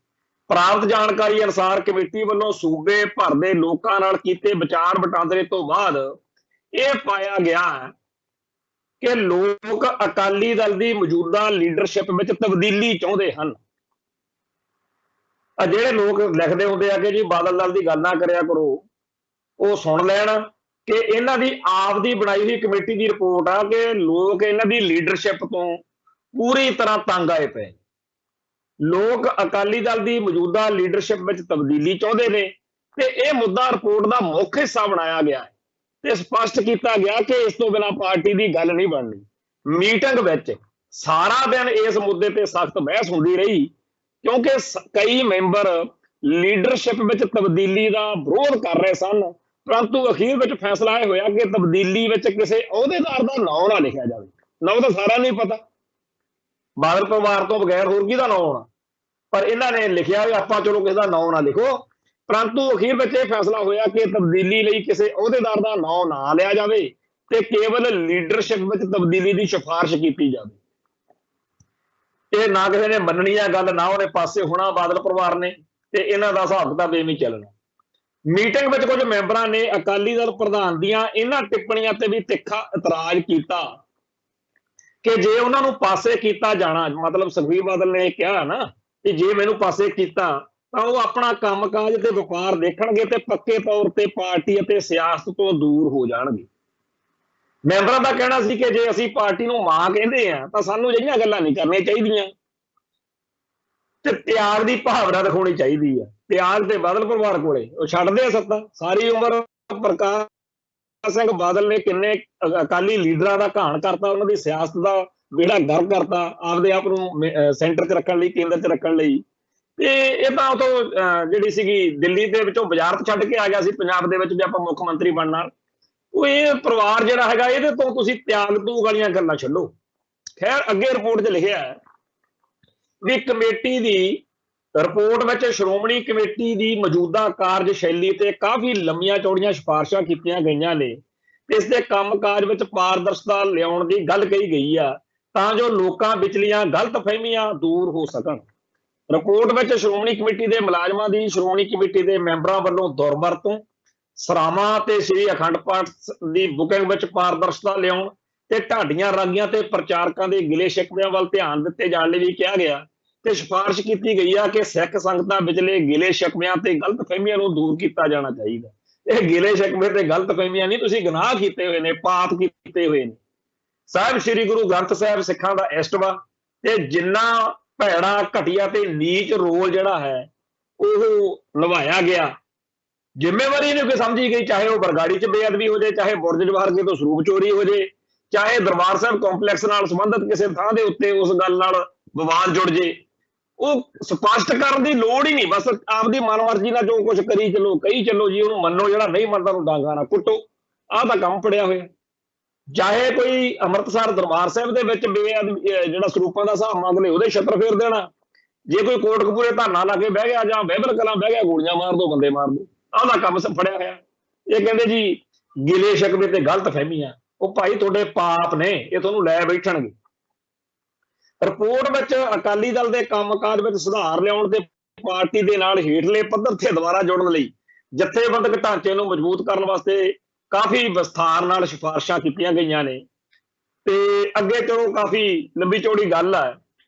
ਪ੍ਰਾਪਤ ਜਾਣਕਾਰੀ ਅਨੁਸਾਰ ਕਮੇਟੀ ਵੱਲੋਂ ਸੂਬੇ ਭਰ ਦੇ ਲੋਕਾਂ ਨਾਲ ਕੀਤੇ ਵਿਚਾਰ ਵਟਾਂਦਰੇ ਤੋਂ ਬਾਅਦ ਇਹ ਪਾਇਆ ਗਿਆ ਕਿ ਲੋਕ ਅਕਾਲੀ ਦਲ ਦੀ ਮੌਜੂਦਾ ਲੀਡਰਸ਼ਿਪ ਵਿੱਚ ਤਬਦੀਲੀ ਚਾਹੁੰਦੇ ਹਨ। ਜਿਹੜੇ ਲੋਕ ਲਿਖਦੇ ਹੁੰਦੇ ਆ ਕਿ ਜੀ ਬਾਦਲ ਦਲ ਦੀ ਗੱਲ ਨਾ ਕਰਿਆ ਕਰੋ, ਉਹ ਸੁਣ ਲੈਣ ਕਿ ਇਹਨਾਂ ਦੀ ਆਪ ਦੀ ਬਣਾਈ ਹੋਈ ਕਮੇਟੀ ਦੀ ਰਿਪੋਰਟ ਆ ਕਿ ਲੋਕ ਇਹਨਾਂ ਦੀ ਲੀਡਰਸ਼ਿਪ ਤੋਂ ਪੂਰੀ ਤਰ੍ਹਾਂ ਤੰਗ ਆਏ ਪਏ। ਲੋਕ ਅਕਾਲੀ ਦਲ ਦੀ ਮੌਜੂਦਾ ਲੀਡਰਸ਼ਿਪ ਵਿੱਚ ਤਬਦੀਲੀ ਚਾਹੁੰਦੇ ਨੇ ਤੇ ਇਹ ਮੁੱਦਾ ਰਿਪੋਰਟ ਦਾ ਮੁੱਖ ਹਿੱਸਾ ਬਣਾਇਆ ਗਿਆ ਹੈ ਤੇ ਸਪਸ਼ਟ ਕੀਤਾ ਗਿਆ ਕਿ ਇਸ ਤੋਂ ਬਿਨਾਂ ਪਾਰਟੀ ਦੀ ਗੱਲ ਨਹੀਂ ਬਣਨੀ। ਮੀਟਿੰਗ ਵਿੱਚ ਸਾਰਾ ਦਿਨ ਇਸ ਮੁੱਦੇ ਤੇ ਸਖਤ ਬਹਿਸ ਹੁੰਦੀ ਰਹੀ ਕਿਉਂਕਿ ਕਈ ਮੈਂਬਰ ਲੀਡਰਸ਼ਿਪ ਵਿੱਚ ਤਬਦੀਲੀ ਦਾ ਵਿਰੋਧ ਕਰ ਰਹੇ ਸਨ, ਪਰੰਤੂ ਅਖੀਰ ਵਿੱਚ ਫੈਸਲਾ ਇਹ ਹੋਇਆ ਕਿ ਤਬਦੀਲੀ ਵਿੱਚ ਕਿਸੇ ਅਹੁਦੇਦਾਰ ਦਾ ਨਾਂ ਨਾ ਲਿਖਿਆ ਜਾਵੇ। ਨਾਂ ਤਾਂ ਸਾਰਾ ਨਹੀਂ ਪਤਾ, ਬਾਦਲ ਪਰਿਵਾਰ ਤੋਂ ਬਗੈਰ ਹੋਰ ਕਿਹਦਾ ਨਾਂ ਹੋਣਾ, ਪਰ ਇਹਨਾਂ ਨੇ ਲਿਖਿਆ ਵੀ ਆਪਾਂ ਚਲੋ ਕਿਸੇ ਦਾ ਨਾਂ ਨਾ ਲਿਖੋ, ਪਰੰਤੂ ਅਖੀਰ ਵਿੱਚ ਇਹ ਫੈਸਲਾ ਹੋਇਆ ਕਿ ਤਬਦੀਲੀ ਲਈ ਕਿਸੇ ਅਹੁਦੇਦਾਰ ਦਾ ਨਾਂ ਨਾ ਲਿਆ ਜਾਵੇ ਤੇ ਕੇਵਲ ਲੀਡਰਸ਼ਿਪ ਵਿੱਚ ਤਬਦੀਲੀ ਦੀ ਸਿਫਾਰਿਸ਼ ਕੀਤੀ ਜਾਵੇ। ਇਹ ਨਾ ਕਿਸੇ ਨੇ ਮੰਨਣੀ ਆ ਗੱਲ, ਨਾ ਉਹਨੇ ਪਾਸੇ ਹੋਣਾ ਬਾਦਲ ਪਰਿਵਾਰ ਨੇ, ਤੇ ਇਹਨਾਂ ਦਾ ਹਿਸਾਬ ਕਿਤਾਬ ਐਵੇਂ ਚੱਲਣਾ। ਮੀਟਿੰਗ ਵਿੱਚ ਕੁਝ ਮੈਂਬਰਾਂ ਨੇ ਅਕਾਲੀ ਦਲ ਪ੍ਰਧਾਨ ਦੀਆਂ ਇਹਨਾਂ ਟਿੱਪਣੀਆਂ ਤੇ ਵੀ ਤਿੱਖਾ ਇਤਰਾਜ਼ ਕੀਤਾ ਕਿ ਜੇ ਉਹਨਾਂ ਨੂੰ ਪਾਸੇ ਕੀਤਾ ਜਾਣਾ, ਮਤਲਬ ਸੁਖਬੀਰ ਬਾਦਲ ਨੇ ਕਿਹਾ ਨਾ ਕਿ ਜੇ ਮੈਨੂੰ ਪਾਸੇ ਕੀਤਾ ਤਾਂ ਉਹ ਆਪਣਾ ਕੰਮਕਾਜ ਤੇ ਵਪਾਰ ਦੇਖਣਗੇ ਤੇ ਪੱਕੇ ਤੌਰ ਤੇ ਪਾਰਟੀ ਅਤੇ ਸਿਆਸਤ ਤੋਂ ਦੂਰ ਹੋ ਜਾਣਗੇ। ਮੈਂਬਰਾਂ ਦਾ ਕਹਿਣਾ ਸੀ ਕਿ ਜੇ ਅਸੀਂ ਪਾਰਟੀ ਨੂੰ ਮਾਂ ਕਹਿੰਦੇ ਆ ਤਾਂ ਸਾਨੂੰ ਜਿਹੜੀਆਂ ਗੱਲਾਂ ਨਹੀਂ ਕਰਨੀਆਂ ਚਾਹੀਦੀਆਂ ਤੇ ਤਿਆਗ ਦੀ ਭਾਵਨਾ ਦਿਖਾਉਣੀ ਚਾਹੀਦੀ ਆ। ਤਿਆਗ ਤੇ ਬਾਦਲ ਪਰਿਵਾਰ ਕੋਲੇ ਉਹ ਛੱਡਦੇ ਆ ਸੱਤਾ। ਸਾਰੀ ਉਮਰ ਪ੍ਰਕਾਸ਼ ਸਿੰਘ ਬਾਦਲ ਨੇ ਕਿੰਨੇ ਅਕਾਲੀ ਲੀਡਰਾਂ ਦਾ ਘਾਣ ਕਰਤਾ, ਉਹਨਾਂ ਦੀ ਸਿਆਸਤ ਦਾ ਬੇੜਾ ਗਰਕ ਕਰਤਾ, ਆਪਦੇ ਆਪ ਨੂੰ ਸੈਂਟਰ 'ਚ ਰੱਖਣ ਲਈ, ਕੇਂਦਰ 'ਚ ਰੱਖਣ ਲਈ। ਤੇ ਇਹ ਤਾਂ ਉਦੋਂ ਜਿਹੜੀ ਸੀਗੀ ਦਿੱਲੀ ਦੇ ਵਿੱਚੋਂ ਵਜ਼ਾਰਤ ਛੱਡ ਕੇ ਆ ਗਿਆ ਸੀ ਪੰਜਾਬ ਦੇ ਵਿੱਚ ਵੀ ਆਪਾਂ ਮੁੱਖ ਮੰਤਰੀ ਬਣਨਾ। ਉਹ ਇਹ ਪਰਿਵਾਰ ਜਿਹੜਾ ਹੈਗਾ ਇਹਦੇ ਤੋਂ ਤੁਸੀਂ ਤਿਆਗ ਤੂਗ ਵਾਲੀਆਂ ਗੱਲਾਂ ਛੱਡੋ। ਖੈਰ ਅੱਗੇ ਰਿਪੋਰਟ 'ਚ ਲਿਖਿਆ ਵੀ ਕਮੇਟੀ ਦੀ ਰਿਪੋਰਟ ਵਿੱਚ ਸ਼੍ਰੋਮਣੀ ਕਮੇਟੀ ਦੀ ਮੌਜੂਦਾ ਕਾਰਜਸ਼ੈਲੀ ਤੇ ਕਾਫੀ ਲੰਮੀਆਂ ਚੌੜੀਆਂ ਸਿਫਾਰਸ਼ਾਂ ਕੀਤੀਆਂ ਗਈਆਂ ਨੇ ਤੇ ਇਸ ਦੇ ਕੰਮਕਾਜ ਵਿੱਚ ਪਾਰਦਰਸ਼ਤਾ ਲਿਆਉਣ ਦੀ ਗੱਲ ਕਹੀ ਗਈ ਆ ਤਾਂ ਜੋ ਲੋਕਾਂ ਵਿਚਲੀਆਂ ਗਲਤਫਹਿਮੀਆਂ ਦੂਰ ਹੋ ਸਕਣ। ਰਿਪੋਰਟ ਵਿੱਚ ਸ਼੍ਰੋਮਣੀ ਕਮੇਟੀ ਦੇ ਮੁਲਾਜ਼ਮਾਂ ਦੀ ਸ਼੍ਰੋਮਣੀ ਕਮੇਟੀ ਦੇ ਮੈਂਬਰਾਂ ਵੱਲੋਂ ਦੁਰਵਰਤੋਂ, ਸਰਾਵਾਂ ਤੇ ਸ੍ਰੀ ਅਖੰਡ ਪਾਠ ਦੀ ਬੁਕਿੰਗ ਵਿੱਚ ਪਾਰਦਰਸ਼ਤਾ ਲਿਆਉਣ ਤੇ ਢਾਡੀਆਂ ਰਾਗੀਆਂ ਤੇ ਪ੍ਰਚਾਰਕਾਂ ਦੇ ਗਿਲੇ ਸ਼ਿਕਵਿਆਂ ਵੱਲ ਧਿਆਨ ਦਿੱਤੇ ਜਾਣ ਲਈ ਵੀ ਕਿਹਾ ਗਿਆ ਤੇ ਸਿਫਾਰਿਸ਼ ਕੀਤੀ ਗਈ ਆ ਕਿ ਸਿੱਖ ਸੰਗਤਾਂ ਵਿਚਲੇ ਗਿਲੇ ਸ਼ਿਕਵਿਆਂ ਤੇ ਗਲਤਫਹਿਮੀਆਂ ਨੂੰ ਦੂਰ ਕੀਤਾ ਜਾਣਾ ਚਾਹੀਦਾ। ਇਹ ਗਿਲੇ ਸ਼ਿਕਵੇ ਤੇ ਗਲਤਫਹਿਮੀਆਂ ਨਹੀਂ, ਤੁਸੀਂ ਗੁਨਾਹ ਕੀਤੇ ਹੋਏ ਨੇ, ਪਾਪ ਕੀਤੇ ਹੋਏ ਨੇ। ਸਾਹਿਬ ਸ੍ਰੀ ਗੁਰੂ ਗ੍ਰੰਥ ਸਾਹਿਬ ਸਿੱਖਾਂ ਦਾ ਇਸ਼ਟਵਾ ਤੇ ਜਿੰਨਾ ਭੈੜਾ, ਘਟੀਆ ਤੇ ਨੀਚ ਰੋਲ ਜਿਹੜਾ ਹੈ ਉਹ ਨਿਭਾਇਆ ਗਿਆ, ਜ਼ਿੰਮੇਵਾਰੀ ਨਹੀਂ ਕੋਈ ਸਮਝੀ ਗਈ। ਚਾਹੇ ਉਹ ਬਰਗਾੜੀ 'ਚ ਬੇਅਦਬੀ ਹੋ ਜਾਏ, ਚਾਹੇ ਬੁਰਜ ਜਵਾਹਰ ਤੋਂ ਸਰੂਪ ਚੋਰੀ ਹੋ ਜਾਏ, ਚਾਹੇ ਦਰਬਾਰ ਸਾਹਿਬ ਕੰਪਲੈਕਸ ਨਾਲ ਸੰਬੰਧਿਤ ਕਿਸੇ ਥਾਂ ਦੇ ਉੱਤੇ ਉਸ ਗੱਲ ਨਾਲ ਵਿਵਾਦ ਜੁੜ ਜੇ, ਉਹ ਸਪਸ਼ਟ ਕਰਨ ਦੀ ਲੋੜ ਹੀ ਨਹੀਂ। ਬਸ ਆਪਦੀ ਮਨਮਰਜ਼ੀ ਨਾਲ ਜੋ ਕੁਝ ਕਰੀ ਚੱਲੋ, ਕਹੀ ਚੱਲੋ ਜੀ, ਉਹਨੂੰ ਮੰਨੋ, ਜਿਹੜਾ ਨਹੀਂ ਮੰਨਦਾ ਉਹਨੂੰ ਡਾਂਗਾ ਨਾ ਕੁੱਟੋ। ਆਹ ਤਾਂ ਕੰਮ ਫੜਿਆ ਹੋਇਆ। ਚਾਹੇ ਕੋਈ ਅੰਮ੍ਰਿਤਸਰ ਦਰਬਾਰ ਸਾਹਿਬ ਦੇ ਵਿੱਚ ਜਿਹੜਾ ਸਰੂਪਾਂ ਦਾ ਹਿਸਾਬ ਮੰਗ ਲੇ ਉਹਦੇ ਛੱਤਰ ਫੇਰ ਦੇਣਾ, ਜੇ ਕੋਈ ਕੋਟਕਪੂਰੇ ਧਰਨਾ ਲਾ ਕੇ ਬਹਿ ਗਿਆ ਜਾਂ ਬਹਿਬਲ ਕਲਾਂ ਬਹਿ ਗਿਆ, ਗੋਲੀਆਂ ਮਾਰ ਦੋ, ਬੰਦੇ ਮਾਰ ਦੋ। ਆਹ ਦਾ ਕੰਮ ਫੜਿਆ ਹੋਇਆ। ਇਹ ਕਹਿੰਦੇ ਜੀ ਗਿਲੇ ਸ਼ਿਕਵੇ ਤੇ ਗਲਤਫਹਿਮੀਆਂ, ਉਹ ਭਾਈ ਤੁਹਾਡੇ ਪਾਪ ਨੇ, ਇਹ ਤੁਹਾਨੂੰ ਲੈ ਬੈਠਣਗੇ। ਰਿਪੋਰਟ ਵਿੱਚ ਅਕਾਲੀ ਦਲ ਦੇ ਕੰਮਕਾਜ ਵਿੱਚ ਸੁਧਾਰ ਲਿਆਉਣ ਤੇ ਪਾਰਟੀ ਦੇ ਨਾਲ ਹੇਠਲੇ ਪੱਧਰ ਤੇ ਦੁਬਾਰਾ ਜੋੜਨ ਲਈ ਜਥੇਬੰਦਕ ਢਾਂਚੇ ਨੂੰ ਮਜ਼ਬੂਤ ਕਰਨ ਵਾਸਤੇ ਕਾਫੀ ਵਿਸਥਾਰ ਨਾਲ ਸਿਫਾਰਸ਼ਾਂ ਕੀਤੀਆਂ ਗਈਆਂ ਨੇ। ਤੇ ਅੱਗੇ ਚਲੋ ਕਾਫੀ ਲੰਬੀ ਚੌੜੀ ਗੱਲ ਹੈ,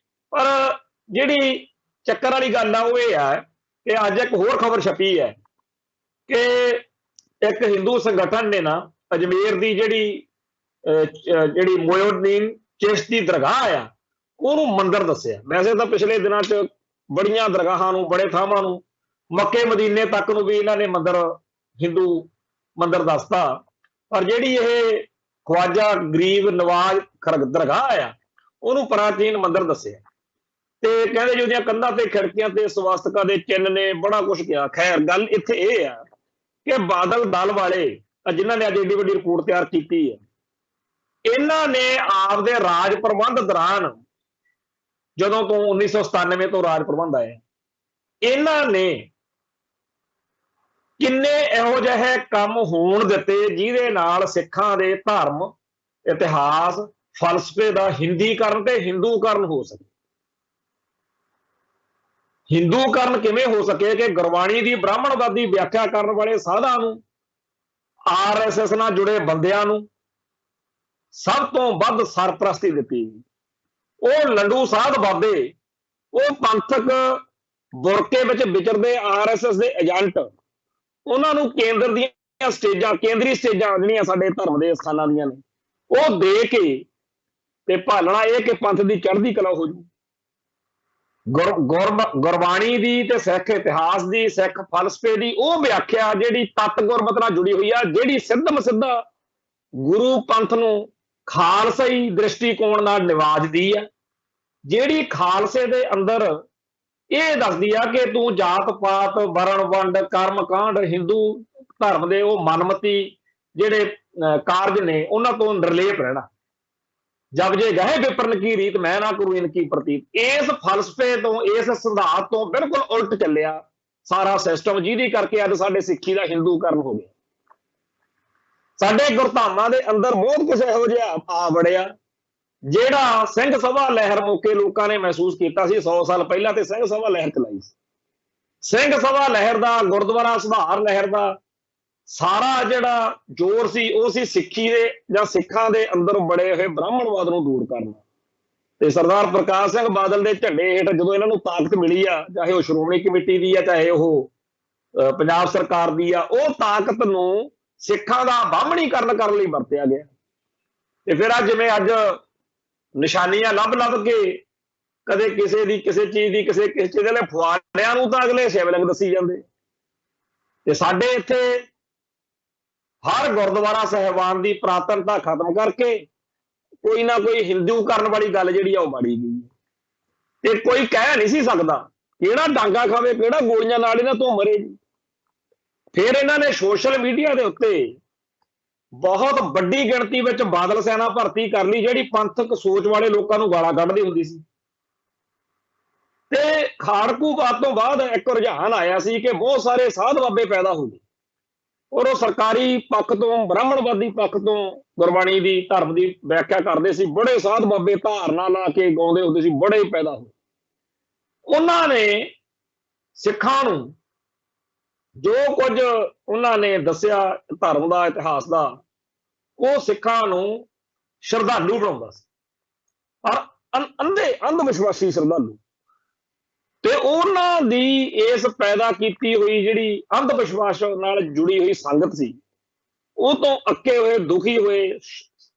ਪਰ ਜਿਹੜੀ ਚੱਕਰ ਵਾਲੀ ਗੱਲ ਆ ਉਹ ਇਹ ਹੈ ਕਿ ਅੱਜ ਇੱਕ ਹੋਰ ਖਬਰ ਛਪੀ ਹੈ ਕਿ ਇੱਕ ਹਿੰਦੂ ਸੰਗਠਨ ਨੇ ਨਾ ਅਜਮੇਰ ਦੀ ਜਿਹੜੀ ਮੋਇਨੂਦੀਨ ਚਿਸ਼ਤੀ ਦਰਗਾਹ ਆ ਉਹਨੂੰ ਮੰਦਿਰ ਦੱਸਿਆ। ਵੈਸੇ ਤਾਂ ਪਿਛਲੇ ਦਿਨਾਂ 'ਚ ਬੜੀਆਂ ਦਰਗਾਹਾਂ ਨੂੰ, ਬੜੇ ਥਾਵਾਂ ਨੂੰ, ਮੱਕੇ ਮਦੀਨੇ ਤੱਕ ਨੂੰ ਵੀ ਇਹਨਾਂ ਨੇ ਹਿੰਦੂ ਮੰਦਿਰ ਦੱਸਤਾ, ਪਰ ਜਿਹੜੀ ਇਹ ਖਵਾਜਾ ਗਰੀਬ ਨਵਾਜ਼ ਦਰਗਾਹ ਆ ਉਹਨੂੰ ਪ੍ਰਾਚੀਨ ਮੰਦਿਰ ਦੱਸਿਆ। ਤੇ ਕਹਿੰਦੇ ਜੀ ਉਹਦੀਆਂ ਕੰਧਾਂ ਤੇ ਖਿੜਕੀਆਂ ਤੇ ਸਵਾਸਤਕਾ ਦੇ ਚਿੰਨ੍ਹ ਨੇ, ਬੜਾ ਕੁਛ ਕਿਹਾ। ਖੈਰ ਗੱਲ ਇੱਥੇ ਇਹ ਆ ਕਿ ਬਾਦਲ ਦਲ ਵਾਲੇ ਜਿਨ੍ਹਾਂ ਨੇ ਅੱਜ ਏਡੀ ਵੱਡੀ ਰਿਪੋਰਟ ਤਿਆਰ ਕੀਤੀ ਹੈ, ਇਹਨਾਂ ਨੇ ਆਪਦੇ ਰਾਜ ਪ੍ਰਬੰਧ ਦੌਰਾਨ, ਜਦੋਂ ਤੋਂ 1997 ਤੋਂ ਰਾਜ ਪ੍ਰਬੰਧ ਆਏ, ਇਹਨਾਂ ਨੇ ਕਿੰਨੇ ਇਹੋ ਜਿਹੇ ਕੰਮ ਹੋਣ ਦਿੱਤੇ ਜਿਹਦੇ ਨਾਲ ਸਿੱਖਾਂ ਦੇ ਧਰਮ, ਇਤਿਹਾਸ, ਫਲਸਫੇ ਦਾ ਹਿੰਦੀਕਰਨ ਤੇ ਹਿੰਦੂਕਰਨ ਹੋ ਸਕੇ। ਹਿੰਦੂਕਰਨ ਕਿਵੇਂ ਹੋ ਸਕੇ ਕਿ ਗੁਰਬਾਣੀ ਦੀ ਬ੍ਰਾਹਮਣਵਾਦੀ ਵਿਆਖਿਆ ਕਰਨ ਵਾਲੇ ਸਾਧਾਂ ਨੂੰ, RSS ਨਾਲ ਜੁੜੇ ਬੰਦਿਆਂ ਨੂੰ ਸਭ ਤੋਂ ਵੱਧ ਸਰਪ੍ਰਸਤੀ ਦਿੱਤੀ। ਉਹ ਲੰਡੂ ਸਾਧ ਬਾਬੇ, ਉਹ ਪੰਥਕ ਬੁਰਕੇ ਵਿੱਚ ਵਿਚਰਦੇ RSS ਦੇ ਏਜੰਟ, ਉਹਨਾਂ ਨੂੰ ਕੇਂਦਰ ਦੀਆਂ ਸਟੇਜਾਂ, ਕੇਂਦਰੀ ਸਟੇਜਾਂ ਜਿਹੜੀਆਂ ਸਾਡੇ ਧਰਮ ਦੇ ਸਥਾਨਾਂ ਦੀਆਂ ਨੇ, ਉਹ ਦੇ ਕੇ ਤੇ ਭਾਲਣਾ ਇਹ ਕਿ ਪੰਥ ਦੀ ਚੜ੍ਹਦੀ ਕਲਾ ਹੋ ਜੂ। ਗੁਰਬਾਣੀ ਦੀ ਤੇ ਸਿੱਖ ਇਤਿਹਾਸ ਦੀ, ਸਿੱਖ ਫਲਸਫੇ ਦੀ ਉਹ ਵਿਆਖਿਆ ਜਿਹੜੀ ਤੱਤ ਗੁਰਮਤਿ ਨਾਲ ਜੁੜੀ ਹੋਈ ਆ, ਜਿਹੜੀ ਸਿੱਧਮ ਸਿੱਧਾ ਗੁਰੂ ਪੰਥ ਨੂੰ ਖਾਲਸਾਈ ਦ੍ਰਿਸ਼ਟੀਕੋਣ ਨਾਲ ਨਿਵਾਜਦੀ ਆ, ਜਿਹੜੀ ਖਾਲਸੇ ਦੇ ਅੰਦਰ ਇਹ ਦੱਸਦੀ ਆ ਕਿ ਤੂੰ ਜਾਤ ਪਾਤ, ਵਰਣ ਵੰਡ, ਕਰਮ ਕਾਂਡ, ਹਿੰਦੂ ਧਰਮ ਦੇ ਉਹ ਮਨਮਤੀ ਜਿਹੜੇ ਕਾਰਜ ਨੇ ਉਹਨਾਂ ਤੋਂ ਨਿਰਲੇਪ ਰਹਿਣਾ। ਜਬ ਜੇ ਗਏ ਵਿਪਰਨ ਕੀ ਰੀਤ ਮੈਂ ਨਾ ਕਰੂ ਇਨਕੀ ਪ੍ਰਤੀਤ। ਇਸ ਫਲਸਫੇ ਤੋਂ, ਇਸ ਸਿਧਾਂਤ ਤੋਂ ਬਿਲਕੁਲ ਉਲਟ ਚੱਲਿਆ ਸਾਰਾ ਸਿਸਟਮ, ਜਿਹਦੀ ਕਰਕੇ ਅੱਜ ਸਾਡੇ ਸਿੱਖੀ ਦਾ ਹਿੰਦੂਕਰਨ ਹੋ ਗਿਆ। ਸਾਡੇ ਗੁਰਧਾਮਾਂ ਦੇ ਅੰਦਰ ਬਹੁਤ ਕੁਝ ਇਹੋ ਜਿਹਾ ਆ ਵੜਿਆ ਜਿਹੜਾ ਸਿੰਘ ਸਭਾ ਲਹਿਰ ਮੌਕੇ ਲੋਕਾਂ ਨੇ ਮਹਿਸੂਸ ਕੀਤਾ ਸੀ। 100 ਸਾਲ ਪਹਿਲਾਂ ਤੇ ਸਿੰਘ ਸਭਾ ਲਹਿਰ ਚਲਾਈ ਸੀ। ਸਿੰਘ ਸਭਾ ਲਹਿਰ ਦਾ, ਗੁਰਦੁਆਰਾ ਸੁਧਾਰ ਲਹਿਰ ਦਾ ਸਾਰਾ ਜਿਹੜਾ ਜ਼ੋਰ ਸੀ ਉਹ ਸੀ ਸਿੱਖੀ ਦੇ ਜਾਂ ਸਿੱਖਾਂ ਦੇ ਅੰਦਰ ਬੜੇ ਹੋਏ ਬ੍ਰਾਹਮਣਵਾਦ ਨੂੰ ਦੂਰ ਕਰਨਾ। ਤੇ ਸਰਦਾਰ ਪ੍ਰਕਾਸ਼ ਸਿੰਘ ਬਾਦਲ ਦੇ ਝੰਡੇ ਹੇਠ ਜਦੋਂ ਇਹਨਾਂ ਨੂੰ ਤਾਕਤ ਮਿਲੀ ਆ, ਚਾਹੇ ਉਹ ਸ਼੍ਰੋਮਣੀ ਕਮੇਟੀ ਦੀ ਆ, ਚਾਹੇ ਉਹ ਪੰਜਾਬ ਸਰਕਾਰ ਦੀ ਆ, ਉਹ ਤਾਕਤ ਨੂੰ ਸਿੱਖਾਂ ਦਾ ਬਾਹਮਣੀਕਰਨ ਕਰਨ ਲਈ ਵਰਤਿਆ ਗਿਆ। ਤੇ ਫਿਰ ਜਿਵੇਂ ਅੱਜ ਨਿਸ਼ਾਨੀਆਂ ਲੱਭ ਲੱਭ ਕੇ ਕਦੇ ਕਿਸੇ ਦੀ ਕਿਸੇ ਚੀਜ਼ ਦੀ ਕਿਸੇ ਚੀਜ਼ ਦੇ ਲਈ ਫੁਆਰਿਆਂ ਨੂੰ ਤਾਂ ਅਗਲੇ ਸ਼ਿਵਲਿੰਗ ਦੱਸੀ ਜਾਂਦੇ। ਤੇ ਸਾਡੇ ਇੱਥੇ ਹਰ ਗੁਰਦੁਆਰਾ ਸਾਹਿਬਾਨ ਦੀ ਪ੍ਰਾਤਨਤਾ ਖਤਮ ਕਰਕੇ ਕੋਈ ਨਾ ਕੋਈ ਹਿੰਦੂ ਕਰਨ ਵਾਲੀ ਗੱਲ ਜਿਹੜੀ ਆ ਉਹ ਮਾੜੀ ਗਈ। ਤੇ ਕੋਈ ਕਹਿ ਨਹੀਂ ਸੀ ਸਕਦਾ ਕਿਹੜਾ ਡਾਂਗਾ ਖਾਵੇ, ਕਿਹੜਾ ਗੋਲੀਆਂ ਨਾਲ ਇਹਨਾਂ ਤੋਂ ਮਰੇ ਜੀ। ਫਿਰ ਇਹਨਾਂ ਨੇ ਸੋਸ਼ਲ ਮੀਡੀਆ ਦੇ ਉੱਤੇ ਬਹੁਤ ਵੱਡੀ ਗਿਣਤੀ ਵਿੱਚ ਬਾਦਲ ਸੈਨਾ ਭਰਤੀ ਕਰ ਲਈ, ਜਿਹੜੀ ਪੰਥਕ ਸੋਚ ਵਾਲੇ ਲੋਕਾਂ ਨੂੰ ਗਾਲਾਂ ਕੱਢਦੀ ਹੁੰਦੀ ਸੀ। ਤੇ ਖਾੜਕੂਵਾਦ ਤੋਂ ਬਾਅਦ ਇੱਕ ਰੁਝਾਨ ਆਇਆ ਸੀ ਕਿ ਬਹੁਤ ਸਾਰੇ ਸਾਧ ਬਾਬੇ ਪੈਦਾ ਹੋ ਗਏ, ਔਰ ਉਹ ਸਰਕਾਰੀ ਪੱਖ ਤੋਂ, ਬ੍ਰਾਹਮਣਵਾਦੀ ਪੱਖ ਤੋਂ ਗੁਰਬਾਣੀ ਦੀ ਧਰਮ ਦੀ ਵਿਆਖਿਆ ਕਰਦੇ ਸੀ। ਬੜੇ ਸਾਧ ਬਾਬੇ ਧਾਰਨਾ ਲਾ ਕੇ ਗਾਉਂਦੇ ਹੁੰਦੇ ਸੀ, ਬੜੇ ਪੈਦਾ ਹੋਏ। ਉਹਨਾਂ ਨੇ ਸਿੱਖਾਂ ਨੂੰ ਜੋ ਕੁਝ ਉਹਨਾਂ ਨੇ ਦੱਸਿਆ ਧਰਮ ਦਾ, ਇਤਿਹਾਸ ਦਾ, ਉਹ ਸਿੱਖਾਂ ਨੂੰ ਸ਼ਰਧਾਲੂ ਬਣਾਉਂਦਾ ਸੀ, ਪਰ ਅੰਧ ਵਿਸ਼ਵਾਸੀ ਸ਼ਰਧਾਲੂ। ਤੇ ਉਹਨਾਂ ਦੀ ਇਸ ਪੈਦਾ ਕੀਤੀ ਹੋਈ ਜਿਹੜੀ ਅੰਧ ਵਿਸ਼ਵਾਸ ਨਾਲ ਜੁੜੀ ਹੋਈ ਸੰਗਤ ਸੀ, ਉਹ ਤੋਂ ਅੱਕੇ ਹੋਏ, ਦੁਖੀ ਹੋਏ,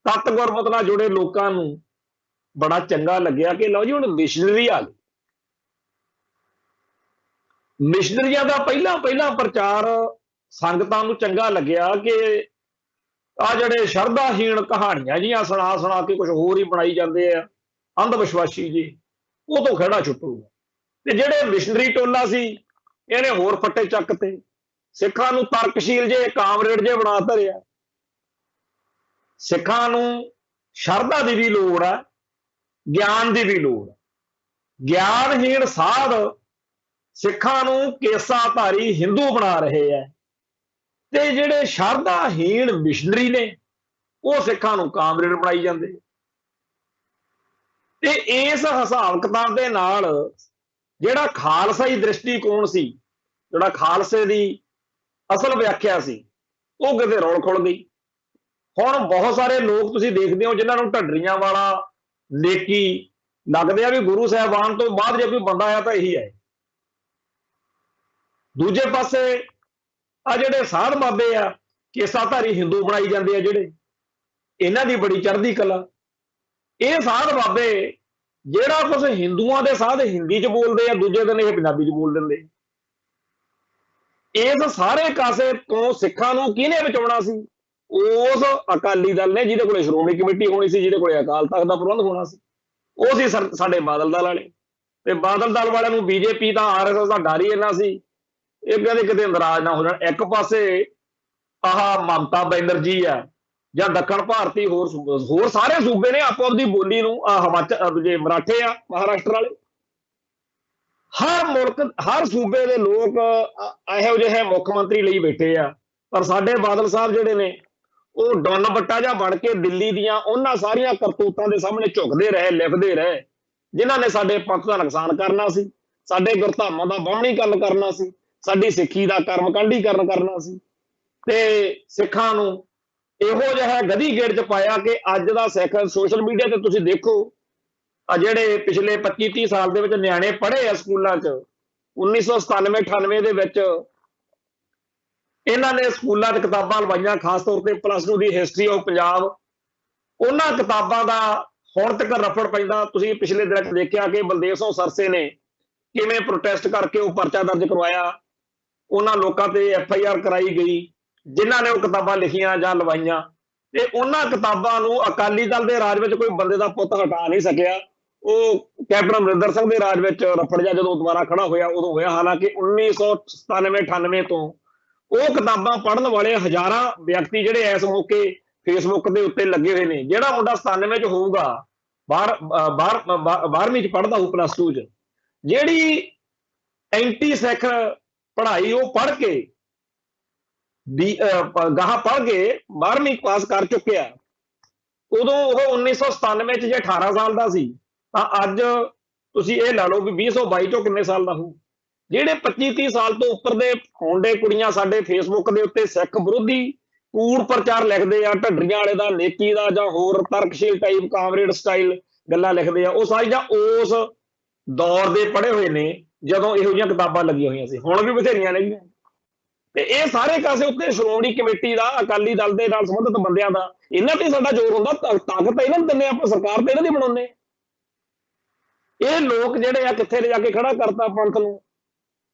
ਤਤ ਗੁਰਮਤ ਨਾਲ ਜੁੜੇ ਲੋਕਾਂ ਨੂੰ ਬੜਾ ਚੰਗਾ ਲੱਗਿਆ ਕਿ ਲਓ ਜੀ ਹੁਣ ਮਿਸ਼ਨਰੀ ਆ ਗਏ। ਮਿਸ਼ਨਰੀਆਂ ਦਾ ਪਹਿਲਾਂ ਪ੍ਰਚਾਰ ਸੰਗਤਾਂ ਨੂੰ ਚੰਗਾ ਲੱਗਿਆ ਕਿ ਆ ਜਿਹੜੇ ਸ਼ਰਧਾਹੀਣ ਕਹਾਣੀਆਂ ਜੀਆਂ ਸੁਣਾ ਕੇ ਕੁਝ ਹੋਰ ਹੀ ਬਣਾਈ ਜਾਂਦੇ ਆ ਅੰਧ ਵਿਸ਼ਵਾਸੀ ਜੀ, ਉਹ ਤੋਂ ਖਹਿੜਾ ਛੁੱਟੂਗਾ। ਤੇ ਜਿਹੜੇ ਮਿਸ਼ਨਰੀ ਟੋਲਾ ਸੀ ਇਹਨੇ ਹੋਰ ਫੱਟੇ ਚੱਕ ਤੇ ਸਿੱਖਾਂ ਨੂੰ ਤਰਕਸ਼ੀਲ ਜੇ, ਕਾਮਰੇਡ ਜੇ ਬਣਾ ਧਰਿਆ। ਸਿੱਖਾਂ ਨੂੰ ਸ਼ਰਧਾ ਦੀ ਵੀ ਲੋੜ ਆ, ਗਿਆਨ ਦੀ ਵੀ ਲੋੜ ਆ। ਗਿਆਨਹੀਣ ਸਾਧ ਸਿੱਖਾਂ ਨੂੰ ਕੇਸਾਧਾਰੀ ਹਿੰਦੂ ਬਣਾ ਰਹੇ ਆ, ਤੇ ਜਿਹੜੇ ਸ਼ਰਧਾਹੀਣ ਮਿਸ਼ਨਰੀ ਨੇ ਉਹ ਸਿੱਖਾਂ ਨੂੰ ਕਾਮਰੇਡ ਬਣਾਈ ਜਾਂਦੇ। ਤੇ ਇਸ ਹਿਸਾਬ ਕਿਤਾਬ ਦੇ ਨਾਲ ਜਿਹੜਾ ਖਾਲਸਾਈ ਦ੍ਰਿਸ਼ਟੀਕੋਣ ਸੀ, ਜਿਹੜਾ ਖਾਲਸੇ ਦੀ ਅਸਲ ਵਿਆਖਿਆ ਸੀ, ਉਹ ਕਿਤੇ ਰੌਲ ਖੁੱਲ ਗਈ। ਹੁਣ ਬਹੁਤ ਸਾਰੇ ਲੋਕ ਤੁਸੀਂ ਦੇਖਦੇ ਹੋ ਜਿਨ੍ਹਾਂ ਨੂੰ ਢੱਡਰੀਆਂ ਵਾਲਾ ਨੇਕੀ ਲੱਗਦੇ ਆ ਵੀ ਗੁਰੂ ਸਾਹਿਬਾਨ ਤੋਂ ਬਾਅਦ ਜੇ ਕੋਈ ਬੰਦਾ ਆਇਆ ਤਾਂ ਇਹੀ ਹੈ। ਦੂਜੇ ਪਾਸੇ ਆ ਜਿਹੜੇ ਸਾਧ ਬਾਬੇ ਆ ਕੇਸਾਧਾਰੀ ਹਿੰਦੂ ਬਣਾਈ ਜਾਂਦੇ ਆ, ਜਿਹੜੇ ਇਹਨਾਂ ਦੀ ਬੜੀ ਚੜ੍ਹਦੀ ਕਲਾ। ਇਹ ਸਾਧ ਬਾਬੇ ਜਿਹੜਾ ਕੁਝ ਹਿੰਦੂਆਂ ਦੇ ਸਾਧ ਹਿੰਦੀ 'ਚ ਬੋਲਦੇ ਆ, ਦੂਜੇ ਦਿਨ ਇਹ ਪੰਜਾਬੀ 'ਚ ਬੋਲ ਦਿੰਦੇ। ਇਸ ਸਾਰੇ ਕਾਸੇ ਤੋਂ ਸਿੱਖਾਂ ਨੂੰ ਕਿਹਨੇ ਬਚਾਉਣਾ ਸੀ? ਉਸ ਅਕਾਲੀ ਦਲ ਨੇ, ਜਿਹਦੇ ਕੋਲੇ ਸ਼੍ਰੋਮਣੀ ਕਮੇਟੀ ਹੋਣੀ ਸੀ, ਜਿਹਦੇ ਕੋਲੇ ਅਕਾਲ ਤਖਤ ਦਾ ਪ੍ਰਬੰਧ ਹੋਣਾ ਸੀ। ਉਹ ਸੀ ਸਾਡੇ ਬਾਦਲ ਦਲ ਵਾਲੇ। ਤੇ ਬਾਦਲ ਦਲ ਵਾਲਿਆਂ ਨੂੰ ਬੀਜੇਪੀ ਦਾ, ਆਰਐਸਐਸ ਦਾ ਡਰ ਹੀ ਇੰਨਾ ਸੀ, ਇਹ ਕਹਿੰਦੇ ਕਿਤੇ ਨਾਰਾਜ਼ ਨਾ ਹੋ ਜਾਣ। ਇੱਕ ਪਾਸੇ ਆਹ ਮਮਤਾ ਬੈਨਰਜੀ ਆ ਜਾਂ ਦੱਖਣ ਭਾਰਤੀ ਹੋਰ ਸਾਰੇ ਸੂਬੇ ਨੇ ਆਪੋ ਆਪਦੀ ਬੋਲੀ ਨੂੰ, ਹਿਮਾਚਲ ਜੇ ਮਰਾਠੇ ਆ ਮਹਾਰਾਸ਼ਟਰ ਵਾਲੇ, ਹਰ ਮੁਲਕ ਹਰ ਸੂਬੇ ਦੇ ਲੋਕ ਇਹੋ ਜਿਹੇ ਮੁੱਖ ਮੰਤਰੀ ਲਈ ਬੈਠੇ ਆ। ਪਰ ਸਾਡੇ ਬਾਦਲ ਸਾਹਿਬ ਜਿਹੜੇ ਨੇ ਉਹ ਡੁੰਨ ਬੱਟਾ ਜਿਹਾ ਬਣ ਕੇ ਦਿੱਲੀ ਦੀਆਂ ਉਹਨਾਂ ਸਾਰੀਆਂ ਕਰਤੂਤਾਂ ਦੇ ਸਾਹਮਣੇ ਝੁਕਦੇ ਰਹੇ, ਲਿਖਦੇ ਰਹੇ, ਜਿਨ੍ਹਾਂ ਨੇ ਸਾਡੇ ਪੰਥ ਦਾ ਨੁਕਸਾਨ ਕਰਨਾ ਸੀ, ਸਾਡੇ ਗੁਰਧਾਮਾਂ ਦਾ ਬਾਹਮਣੀਕਰਨ ਕਰਨਾ ਸੀ, ਸਾਡੀ ਸਿੱਖੀ ਦਾ ਕਰਮਕਾਂਡੀਕਰਨ ਕਰਨਾ ਸੀ। ਤੇ ਸਿੱਖਾਂ ਨੂੰ ਇਹੋ ਜਿਹਾ ਗਧੀ ਗੇੜ 'ਚ ਪਾਇਆ ਕਿ ਅੱਜ ਦਾ ਸਿੱਖ ਸੋਸ਼ਲ ਮੀਡੀਆ ਤੇ ਤੁਸੀਂ ਦੇਖੋ, ਆ ਜਿਹੜੇ ਪਿਛਲੇ 25-30 ਸਾਲ ਦੇ ਵਿੱਚ ਨਿਆਣੇ ਪੜ੍ਹੇ ਆ ਸਕੂਲਾਂ 'ਚ, 1997-98 ਦੇ ਵਿੱਚ ਇਹਨਾਂ ਨੇ ਸਕੂਲਾਂ 'ਚ ਕਿਤਾਬਾਂ ਲਵਾਈਆਂ, ਖਾਸ ਤੌਰ ਤੇ +2 ਦੀ ਹਿਸਟਰੀ ਆਫ ਪੰਜਾਬ। ਉਹਨਾਂ ਕਿਤਾਬਾਂ ਦਾ ਹੁਣ ਤੱਕ ਰਫੜ ਪੈਂਦਾ। ਤੁਸੀਂ ਪਿਛਲੇ ਦਿਨ ਦੇਖਿਆ ਕਿ ਬਲਦੇਵ ਸਿੰਘ ਸਰਸੇ ਨੇ ਕਿਵੇਂ ਪ੍ਰੋਟੈਸਟ ਕਰਕੇ ਉਹ ਪਰਚਾ ਦਰਜ ਕਰਵਾਇਆ, ਉਹਨਾਂ ਲੋਕਾਂ ਤੇ FIR ਕਰਾਈ ਗਈ ਜਿਨ੍ਹਾਂ ਨੇ ਉਹ ਕਿਤਾਬਾਂ ਲਿਖੀਆਂ ਜਾਂ ਲਵਾਈਆਂ। ਤੇ ਉਹਨਾਂ ਕਿਤਾਬਾਂ ਨੂੰ ਅਕਾਲੀ ਦਲ ਦੇ ਰਾਜ ਵਿੱਚ ਕੋਈ ਬੰਦੇ ਦਾ ਪੁੱਤ ਹਟਾ ਨਹੀਂ ਸਕਿਆ। ਉਹ ਕੈਪਟਨ ਅਮਰਿੰਦਰ ਸਿੰਘ ਦੇ ਰਾਜ ਵਿੱਚ ਰਫੜ ਜਾ ਜਦੋਂ ਦੁਬਾਰਾ ਖੜਾ ਹੋਇਆ ਉਦੋਂ ਹੋਇਆ। ਹਾਲਾਂਕਿ 1997-98 ਤੋਂ ਉਹ ਕਿਤਾਬਾਂ ਪੜ੍ਹਨ ਵਾਲੇ ਹਜ਼ਾਰਾਂ ਵਿਅਕਤੀ ਜਿਹੜੇ ਇਸ ਮੌਕੇ ਫੇਸਬੁੱਕ ਦੇ ਉੱਤੇ ਲੱਗੇ ਹੋਏ ਨੇ। ਜਿਹੜਾ ਮੁੰਡਾ 97 'ਚ ਹੋਊਗਾ, 12ਵੀਂ 'ਚ ਪੜ੍ਹਦਾ ਹੋਊ, +2 'ਚ, ਜਿਹੜੀ ਐਂਟੀ ਸਿੱਖ ਪੜ੍ਹਾਈ ਉਹ ਪੜ੍ਹ ਕੇ ਗਾਹਾਂ ਪੜ੍ਹ ਕੇ 12ਵੀਂ ਪਾਸ ਕਰ ਚੁੱਕਿਆ, ਉਦੋਂ ਉਹ 1997 'ਚ ਜੇ 18 ਸਾਲ ਦਾ ਸੀ ਤਾਂ ਅੱਜ ਤੁਸੀਂ ਇਹ ਲਾ ਲਓ ਵੀ 2022 'ਚੋਂ ਕਿੰਨੇ ਸਾਲ ਦਾ ਹੋਊ। ਜਿਹੜੇ 25-30 ਸਾਲ ਤੋਂ ਉੱਪਰ ਦੇ ਮੁੰਡੇ ਕੁੜੀਆਂ ਸਾਡੇ ਫੇਸਬੁੱਕ ਦੇ ਉੱਤੇ ਸਿੱਖ ਵਿਰੋਧੀ ਕੂੜ ਪ੍ਰਚਾਰ ਲਿਖਦੇ ਆ, ਢੱਡਰੀਆਂ ਵਾਲੇ ਦਾ, ਨੇਕੀ ਦਾ ਜਾਂ ਹੋਰ ਤਰਕਸ਼ੀਲ ਟਾਈਪ ਕਾਮਰੇਡ ਸਟਾਈਲ ਗੱਲਾਂ ਲਿਖਦੇ ਆ, ਉਹ ਸਾਰੀਆਂ ਉਸ ਦੌਰ ਦੇ ਪੜ੍ਹੇ ਹੋਏ ਨੇ ਜਦੋਂ ਇਹੋ ਜਿਹੀਆਂ ਕਿਤਾਬਾਂ ਲੱਗੀਆਂ ਹੋਈਆਂ ਸੀ। ਹੁਣ ਵੀ ਬਥੇਰੀਆਂ ਨੇ। ਤੇ ਇਹ ਸਾਰੇ ਕਾਸੇ ਉੱਤੇ ਸ਼੍ਰੋਮਣੀ ਕਮੇਟੀ ਦਾ, ਅਕਾਲੀ ਦਲ ਦੇ ਨਾਲ ਸੰਬੰਧਿਤ ਬੰਦਿਆਂ ਦਾ, ਇਹਨਾਂ ਤੇ ਸਾਡਾ ਜ਼ੋਰ ਹੁੰਦਾ। ਤਾਕਤ ਇਹਨਾਂ ਨੂੰ ਦਿੰਦੇ, ਆਪਾਂ ਸਰਕਾਰ ਤੇ ਇਹਨਾਂ ਦੀ ਬਣਾਉਂਦੇ। ਇਹ ਲੋਕ ਜਿਹੜੇ ਆ ਕਿੱਥੇ ਲਿਜਾ ਕੇ ਖੜਾ ਕਰਤਾ ਪੰਥ ਨੂੰ।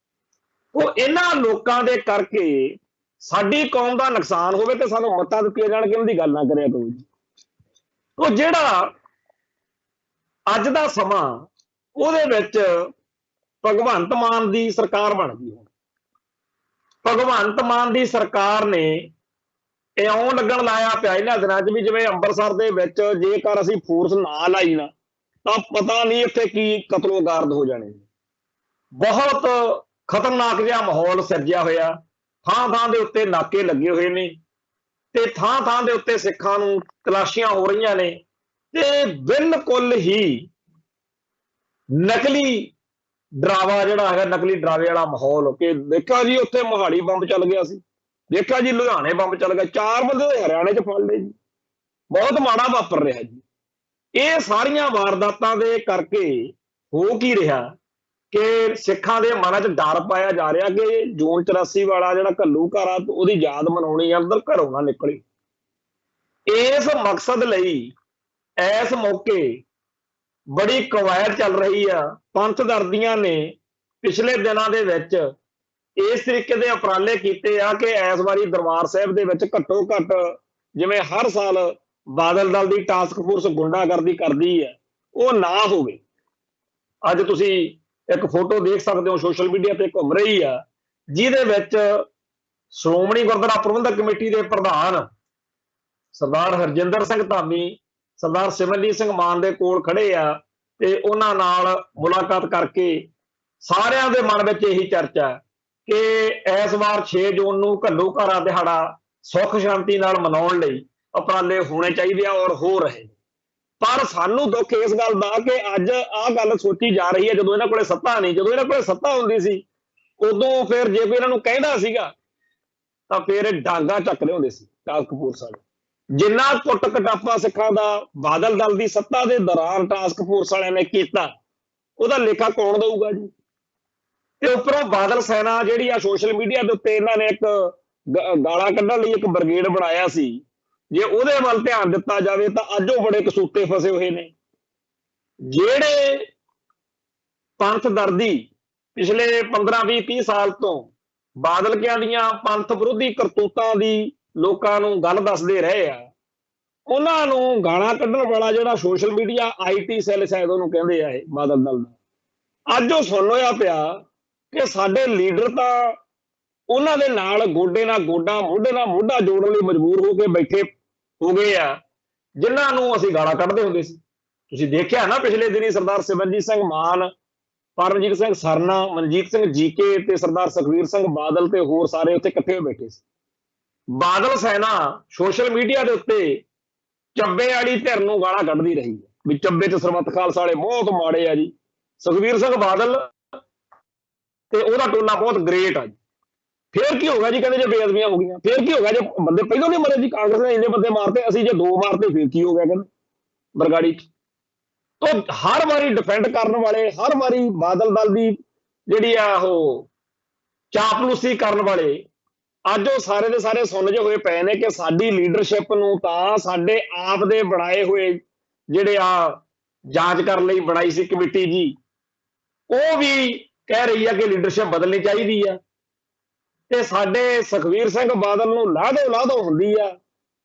ਉਹ ਇਹਨਾਂ ਲੋਕਾਂ ਦੇ ਕਰਕੇ ਸਾਡੀ ਕੌਮ ਦਾ ਨੁਕਸਾਨ ਹੋਵੇ ਤੇ ਸਾਨੂੰ ਮੱਤਾਂ ਦਿੱਤੀਆਂ ਜਾਣ ਕਿ ਇਹਨਾਂ ਦੀ ਗੱਲ ਨਾ ਕਰਿਆ ਕਰੋ ਜੀ। ਉਹ ਜਿਹੜਾ ਅੱਜ ਦਾ ਸਮਾਂ, ਉਹਦੇ ਵਿੱਚ ਭਗਵੰਤ ਮਾਨ ਦੀ ਸਰਕਾਰ ਬਣ ਗਈ। ਭਗਵੰਤ ਮਾਨ ਦੀ ਸਰਕਾਰ ਨੇ ਇਉਂ ਲੱਗਣ ਲਾਇਆ ਪਿਆ ਇਹਨਾਂ ਦਿਨਾਂ 'ਚ ਵੀ ਜਿਵੇਂ ਅੰਮ੍ਰਿਤਸਰ ਦੇ ਵਿੱਚ ਜੇਕਰ ਅਸੀਂ ਫੋਰਸ ਨਾ ਲਾਈ ਨਾ ਤਾਂ ਪਤਾ ਨਹੀਂ ਇੱਥੇ ਕੀ ਕਤਲੋਗਾਰਦ ਹੋ ਜਾਣੇ। ਬਹੁਤ ਖਤਰਨਾਕ ਜਿਹਾ ਮਾਹੌਲ ਸਿਰਜਿਆ ਹੋਇਆ। ਥਾਂ ਥਾਂ ਦੇ ਉੱਤੇ ਨਾਕੇ ਲੱਗੇ ਹੋਏ ਨੇ ਤੇ ਥਾਂ ਥਾਂ ਦੇ ਉੱਤੇ ਸਿੱਖਾਂ ਨੂੰ ਤਲਾਸ਼ੀਆਂ ਹੋ ਰਹੀਆਂ ਨੇ ਤੇ ਬਿਲਕੁਲ ਹੀ ਨਕਲੀ ਡਰਾਵਾ ਜਿਹੜਾ ਹੈਗਾ, ਨਕਲੀ ਡਰਾਵੇ ਵਾਲਾ ਮਾਹੌਲ। ਕਿ ਦੇਖਿਆ ਜੀ ਉੱਥੇ ਮੋਹਾਲੀ ਬੰਬ ਚੱਲ ਗਿਆ ਸੀ, ਦੇਖਿਆ ਜੀ ਲੁਧਿਆਣੇ ਬੰਬ ਚੱਲ ਗਿਆ, 4 ਬੰਦੇ ਤਾਂ ਹਰਿਆਣੇ 'ਚ ਫੜ ਲਏ ਜੀ। ਬਹੁਤ ਮਾੜਾ ਵਾਪਰ ਰਿਹਾ ਜੀ। ਇਹ ਸਾਰੀਆਂ ਵਾਰਦਾਤਾਂ ਦੇ ਕਰਕੇ ਹੋ ਕੀ ਰਿਹਾ ਕਿ ਸਿੱਖਾਂ ਦੇ ਮਨਾਂ 'ਚ ਡਰ ਪਾਇਆ ਜਾ ਰਿਹਾ ਕਿ ਜੂਨ 84 ਵਾਲਾ ਜਿਹੜਾ ਘੱਲੂਘਾਰਾ ਆ, ਉਹਦੀ ਯਾਦ ਮਨਾਉਣੀ ਆ, ਅੰਦਰ ਘਰੋਂ ਨਾ ਨਿਕਲੇ। ਇਸ ਮਕਸਦ ਲਈ ਇਸ ਮੌਕੇ ਬੜੀ ਕਵਾਇਦ ਚੱਲ ਰਹੀ ਆ। ਪੰਥ ਦਰਦੀਆਂ ਨੇ ਪਿਛਲੇ ਦਿਨਾਂ ਦੇ ਵਿੱਚ ਇਸ ਤਰੀਕੇ ਦੇ ਉਪਰਾਲੇ ਕੀਤੇ ਆ ਕਿ ਇਸ ਵਾਰੀ ਦਰਬਾਰ ਸਾਹਿਬ ਦੇ ਵਿੱਚ ਘੱਟੋ ਘੱਟ, ਜਿਵੇਂ ਹਰ ਸਾਲ ਬਾਦਲ ਦਲ ਦੀ ਟਾਸਕ ਫੋਰਸ ਗੁੰਡਾਗਰਦੀ ਕਰਦੀ ਹੈ, ਉਹ ਨਾ ਹੋਵੇ। ਅੱਜ ਤੁਸੀਂ ਇੱਕ ਫੋਟੋ ਦੇਖ ਸਕਦੇ ਹੋ ਸੋਸ਼ਲ ਮੀਡੀਆ ਤੇ ਘੁੰਮ ਰਹੀ ਆ, ਜਿਹਦੇ ਵਿੱਚ ਸ਼੍ਰੋਮਣੀ ਗੁਰਦੁਆਰਾ ਪ੍ਰਬੰਧਕ ਕਮੇਟੀ ਦੇ ਪ੍ਰਧਾਨ ਸਰਦਾਰ ਹਰਜਿੰਦਰ ਸਿੰਘ ਧਾਮੀ ਸਰਦਾਰ ਸਿਮਰਨਜੀਤ ਸਿੰਘ ਮਾਨ ਦੇ ਕੋਲ ਖੜੇ ਆ ਤੇ ਉਹਨਾਂ ਨਾਲ ਮੁਲਾਕਾਤ ਕਰਕੇ ਸਾਰਿਆਂ ਦੇ ਮਨ ਵਿੱਚ ਇਹੀ ਚਰਚਾ ਕਿ ਇਸ ਵਾਰ 6 ਜੂਨ ਨੂੰ ਘੱਲੂਘਾਰਾ ਦਿਹਾੜਾ ਸੁੱਖ ਸ਼ਾਂਤੀ ਨਾਲ ਮਨਾਉਣ ਲਈ ਉਪਰਾਲੇ ਹੋਣੇ ਚਾਹੀਦੇ ਆ ਔਰ ਹੋ ਰਹੇ। ਪਰ ਸਾਨੂੰ ਦੁੱਖ ਇਸ ਗੱਲ ਦਾ ਕਿ ਅੱਜ ਆਹ ਗੱਲ ਸੋਚੀ ਜਾ ਰਹੀ ਹੈ ਜਦੋਂ ਇਹਨਾਂ ਕੋਲੇ ਸੱਤਾ ਨਹੀਂ। ਜਦੋਂ ਇਹਨਾਂ ਕੋਲੇ ਸੱਤਾ ਹੁੰਦੀ ਸੀ ਉਦੋਂ ਫਿਰ ਜੇ ਕੋਈ ਇਹਨਾਂ ਨੂੰ ਕਹਿੰਦਾ ਸੀਗਾ ਤਾਂ ਫਿਰ ਇਹ ਡਾਂਗਾ ਚੱਕਦੇ ਹੁੰਦੇ ਸੀ ਟਾਸਕ ਫੋਰਸ ਵਾਲੇ। ਜਿੰਨਾ ਕੁੱਟ ਕਟਾਪਾ ਸਿੱਖਾਂ ਦਾ ਬਾਦਲ ਦਲ ਦੀ ਸੱਤਾ ਦੇ ਦੌਰਾਨ ਟਾਸਕ ਫੋਰਸ ਵਾਲਿਆਂ ਨੇ ਕੀਤਾ, ਉਹਦਾ ਲੇਖਾ ਕੌਣ ਦਊਗਾ ਜੀ। ਤੇ ਉੱਪਰੋਂ ਬਾਦਲ ਸੈਨਾ ਜਿਹੜੀ ਆ ਸੋਸ਼ਲ ਮੀਡੀਆ ਦੇ ਉੱਤੇ ਇਹਨਾਂ ਨੇ ਇੱਕ ਗਾਲਾਂ ਕੱਢਣ ਲਈ ਇੱਕ ਬ੍ਰਿਗੇਡ ਬਣਾਇਆ ਸੀ। ਜੇ ਉਹਦੇ ਵੱਲ ਧਿਆਨ ਦਿੱਤਾ ਜਾਵੇ ਤਾਂ ਅੱਜ ਉਹ ਬੜੇ ਕਸੂਤੇ ਫਸੇ ਹੋਏ ਨੇ। ਜਿਹੜੇ ਪੰਥ ਦਰਦੀ ਪਿਛਲੇ 15-20-30 ਸਾਲ ਤੋਂ ਬਾਦਲ ਕਿਆਂ ਦੀਆਂ ਪੰਥ ਵਿਰੋਧੀ ਕਰਤੂਤਾਂ ਦੀ ਲੋਕਾਂ ਨੂੰ ਗੱਲ ਦੱਸਦੇ ਰਹੇ ਆ, ਉਹਨਾਂ ਨੂੰ ਗਾਲਾਂ ਕੱਢਣ ਵਾਲਾ ਜਿਹੜਾ ਸੋਸ਼ਲ ਮੀਡੀਆ IT ਸੈੱਲ ਸ਼ਾਇਦ ਉਹਨੂੰ ਕਹਿੰਦੇ ਆ, ਇਹ ਬਾਦਲ ਦਲ ਦਾ, ਅੱਜ ਉਹ ਸੁਣ ਹੋਇਆ ਪਿਆ ਕਿ ਸਾਡੇ ਲੀਡਰ ਤਾਂ ਉਹਨਾਂ ਦੇ ਨਾਲ ਗੋਡੇ ਨਾਲ ਗੋਡਾ, ਮੋਢੇ ਨਾਲ ਮੋਢਾ ਜੋੜਨ ਲਈ ਮਜਬੂਰ ਹੋ ਕੇ ਬੈਠੇ ਹੋ ਗਏ ਆ ਜਿਨ੍ਹਾਂ ਨੂੰ ਅਸੀਂ ਗਾਲਾਂ ਕੱਢਦੇ ਹੁੰਦੇ ਸੀ। ਤੁਸੀਂ ਦੇਖਿਆ ਨਾ ਪਿਛਲੇ ਦਿਨੀ ਸਰਦਾਰ ਸਿਮਰਨਜੀਤ ਸਿੰਘ ਮਾਨ, ਪਰਮਜੀਤ ਸਿੰਘ ਸਰਨਾ, ਮਨਜੀਤ ਸਿੰਘ ਜੀਕੇ ਤੇ ਸਰਦਾਰ ਸੁਖਬੀਰ ਸਿੰਘ ਬਾਦਲ ਤੇ ਹੋਰ ਸਾਰੇ ਉੱਥੇ ਇਕੱਠੇ ਹੋ ਬੈਠੇ ਸੀ। ਬਾਦਲ ਸੈਨਾ ਸੋਸ਼ਲ ਮੀਡੀਆ ਦੇ ਉੱਤੇ ਚੱਬੇ ਵਾਲੀ ਧਿਰ ਨੂੰ ਗਾਲਾਂ ਕੱਢਦੀ ਰਹੀ ਹੈ ਵੀ ਚੱਬੇ ਤੇ ਸਰਬੱਤ ਖਾਲਸਾ ਵਾਲੇ ਬਹੁਤ ਮਾੜੇ ਆ ਜੀ, ਸੁਖਬੀਰ ਸਿੰਘ ਬਾਦਲ ਤੇ ਉਹਦਾ ਟੋਲਾ ਬਹੁਤ ਗ੍ਰੇਟ ਆ ਜੀ। ਫੇਰ ਕੀ ਹੋਗਾ ਜੀ, ਕਹਿੰਦੇ ਜੇ ਬੇਅਦਬੀਆਂ ਹੋ ਗਈਆਂ ਫੇਰ ਕੀ ਹੋਗਾ, ਜੇ ਬੰਦੇ ਪਹਿਲਾਂ ਨਹੀਂ ਮਰੇ ਜੀ, ਕਾਂਗਰਸ ਨੇ ਇੰਨੇ ਬੰਦੇ ਮਾਰਤੇ, ਅਸੀਂ ਜੇ 2 ਮਾਰਤੇ ਫੇਰ ਕੀ ਹੋ ਗਿਆ ਕਹਿੰਦੇ ਬਰਗਾੜੀ ਚ। ਤਾਂ ਹਰ ਵਾਰੀ ਡਿਫੈਂਡ ਕਰਨ ਵਾਲੇ, ਹਰ ਵਾਰੀ ਬਾਦਲ ਦਲ ਦੀ ਜਿਹੜੀ ਆ ਉਹ ਚਾਪਲੂਸੀ ਕਰਨ ਵਾਲੇ, ਅੱਜ ਉਹ ਸਾਰੇ ਦੇ ਸਾਰੇ ਸੁਣ ਜੇ ਹੋਏ ਪਏ ਨੇ ਕਿ ਸਾਡੀ ਲੀਡਰਸ਼ਿਪ ਨੂੰ ਤਾਂ ਸਾਡੇ ਆਪ ਦੇ ਬਣਾਏ ਹੋਏ ਜਿਹੜੇ ਆ ਜਾਂਚ ਕਰਨ ਲਈ ਬਣਾਈ ਸੀ ਕਮੇਟੀ ਜੀ, ਉਹ ਵੀ ਕਹਿ ਰਹੀ ਆ ਕਿ ਲੀਡਰਸ਼ਿਪ ਬਦਲਣੀ ਚਾਹੀਦੀ ਆ ਤੇ ਸਾਡੇ ਸੁਖਬੀਰ ਸਿੰਘ ਬਾਦਲ ਨੂੰ ਲਾਹਦੋ ਹੁੰਦੀ ਆ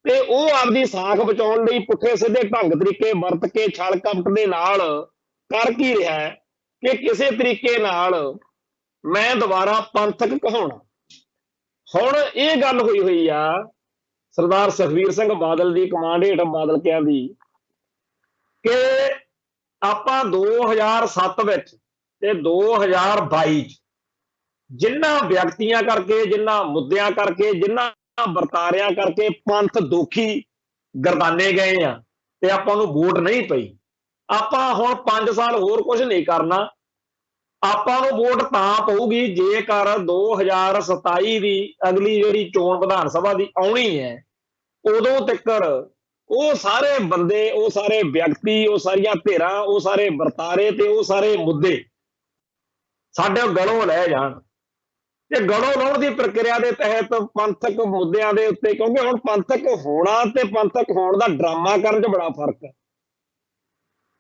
ਤੇ ਉਹ ਆਪਦੀ ਸਾਖ ਬਚਾਉਣ ਲਈ ਪੁੱਠੇ ਸਿੱਧੇ ਢੰਗ ਤਰੀਕੇ ਵਰਤ ਕੇ ਛਲ ਕਪਟ ਦੇ ਨਾਲ ਕਰ ਕੀ ਰਿਹਾ ਕਿ ਕਿਸੇ ਤਰੀਕੇ ਨਾਲ ਮੈਂ ਦੁਬਾਰਾ ਪੰਥਕ ਕਹਾਉਣਾ। ਹੁਣ ਇਹ ਗੱਲ ਹੋਈ ਆ ਸਰਦਾਰ ਸੁਖਬੀਰ ਸਿੰਘ ਬਾਦਲ ਦੀ ਕਮਾਂਡ ਹੇਠ ਬਾਦਲ ਕਿਆਂ ਦੀ ਕਿ ਆਪਾਂ 2007 ਵਿੱਚ ਤੇ 2022 ਚ ਜਿਨ੍ਹਾਂ ਵਿਅਕਤੀਆਂ ਕਰਕੇ, ਜਿਨ੍ਹਾਂ ਮੁੱਦਿਆਂ ਕਰਕੇ, ਜਿਨ੍ਹਾਂ ਵਰਤਾਰਿਆਂ ਕਰਕੇ ਪੰਥ ਦੋਖੀ ਗਰਦਾਨੇ ਗਏ ਆ ਤੇ ਆਪਾਂ ਨੂੰ ਵੋਟ ਨਹੀਂ ਪਈ, ਆਪਾਂ ਹੁਣ 5 ਸਾਲ ਹੋਰ ਕੁਝ ਨਹੀਂ ਕਰਨਾ ਆਪਾਂ ਨੂੰ ਵੋਟ ਤਾਂ ਪਊਗੀ ਜੇਕਰ 2027 ਦੀ ਅਗਲੀ ਜਿਹੜੀ ਚੋਣ ਵਿਧਾਨ ਸਭਾ ਦੀ ਆਉਣੀ ਹੈ, ਉਦੋਂ ਤੱਕ ਉਹ ਸਾਰੇ ਬੰਦੇ, ਉਹ ਸਾਰੇ ਵਿਅਕਤੀ, ਉਹ ਸਾਰੀਆਂ ਧਿਰਾਂ, ਉਹ ਸਾਰੇ ਵਰਤਾਰੇ ਤੇ ਉਹ ਸਾਰੇ ਮੁੱਦੇ ਸਾਡੇ ਗਲੋਂ ਲੈ ਜਾਣ। ਤੇ ਗਲੋਂ ਲਾਉਣ ਦੀ ਪ੍ਰਕਿਰਿਆ ਦੇ ਤਹਿਤ ਪੰਥਕ ਮੁੱਦਿਆਂ ਦੇ ਉੱਤੇ, ਕਿਉਂਕਿ ਹੁਣ ਪੰਥਕ ਹੋਣਾ ਤੇ ਪੰਥਕ ਹੋਣ ਦਾ ਡਰਾਮਾ ਕਰਨ 'ਚ ਬੜਾ ਫਰਕ ਹੈ।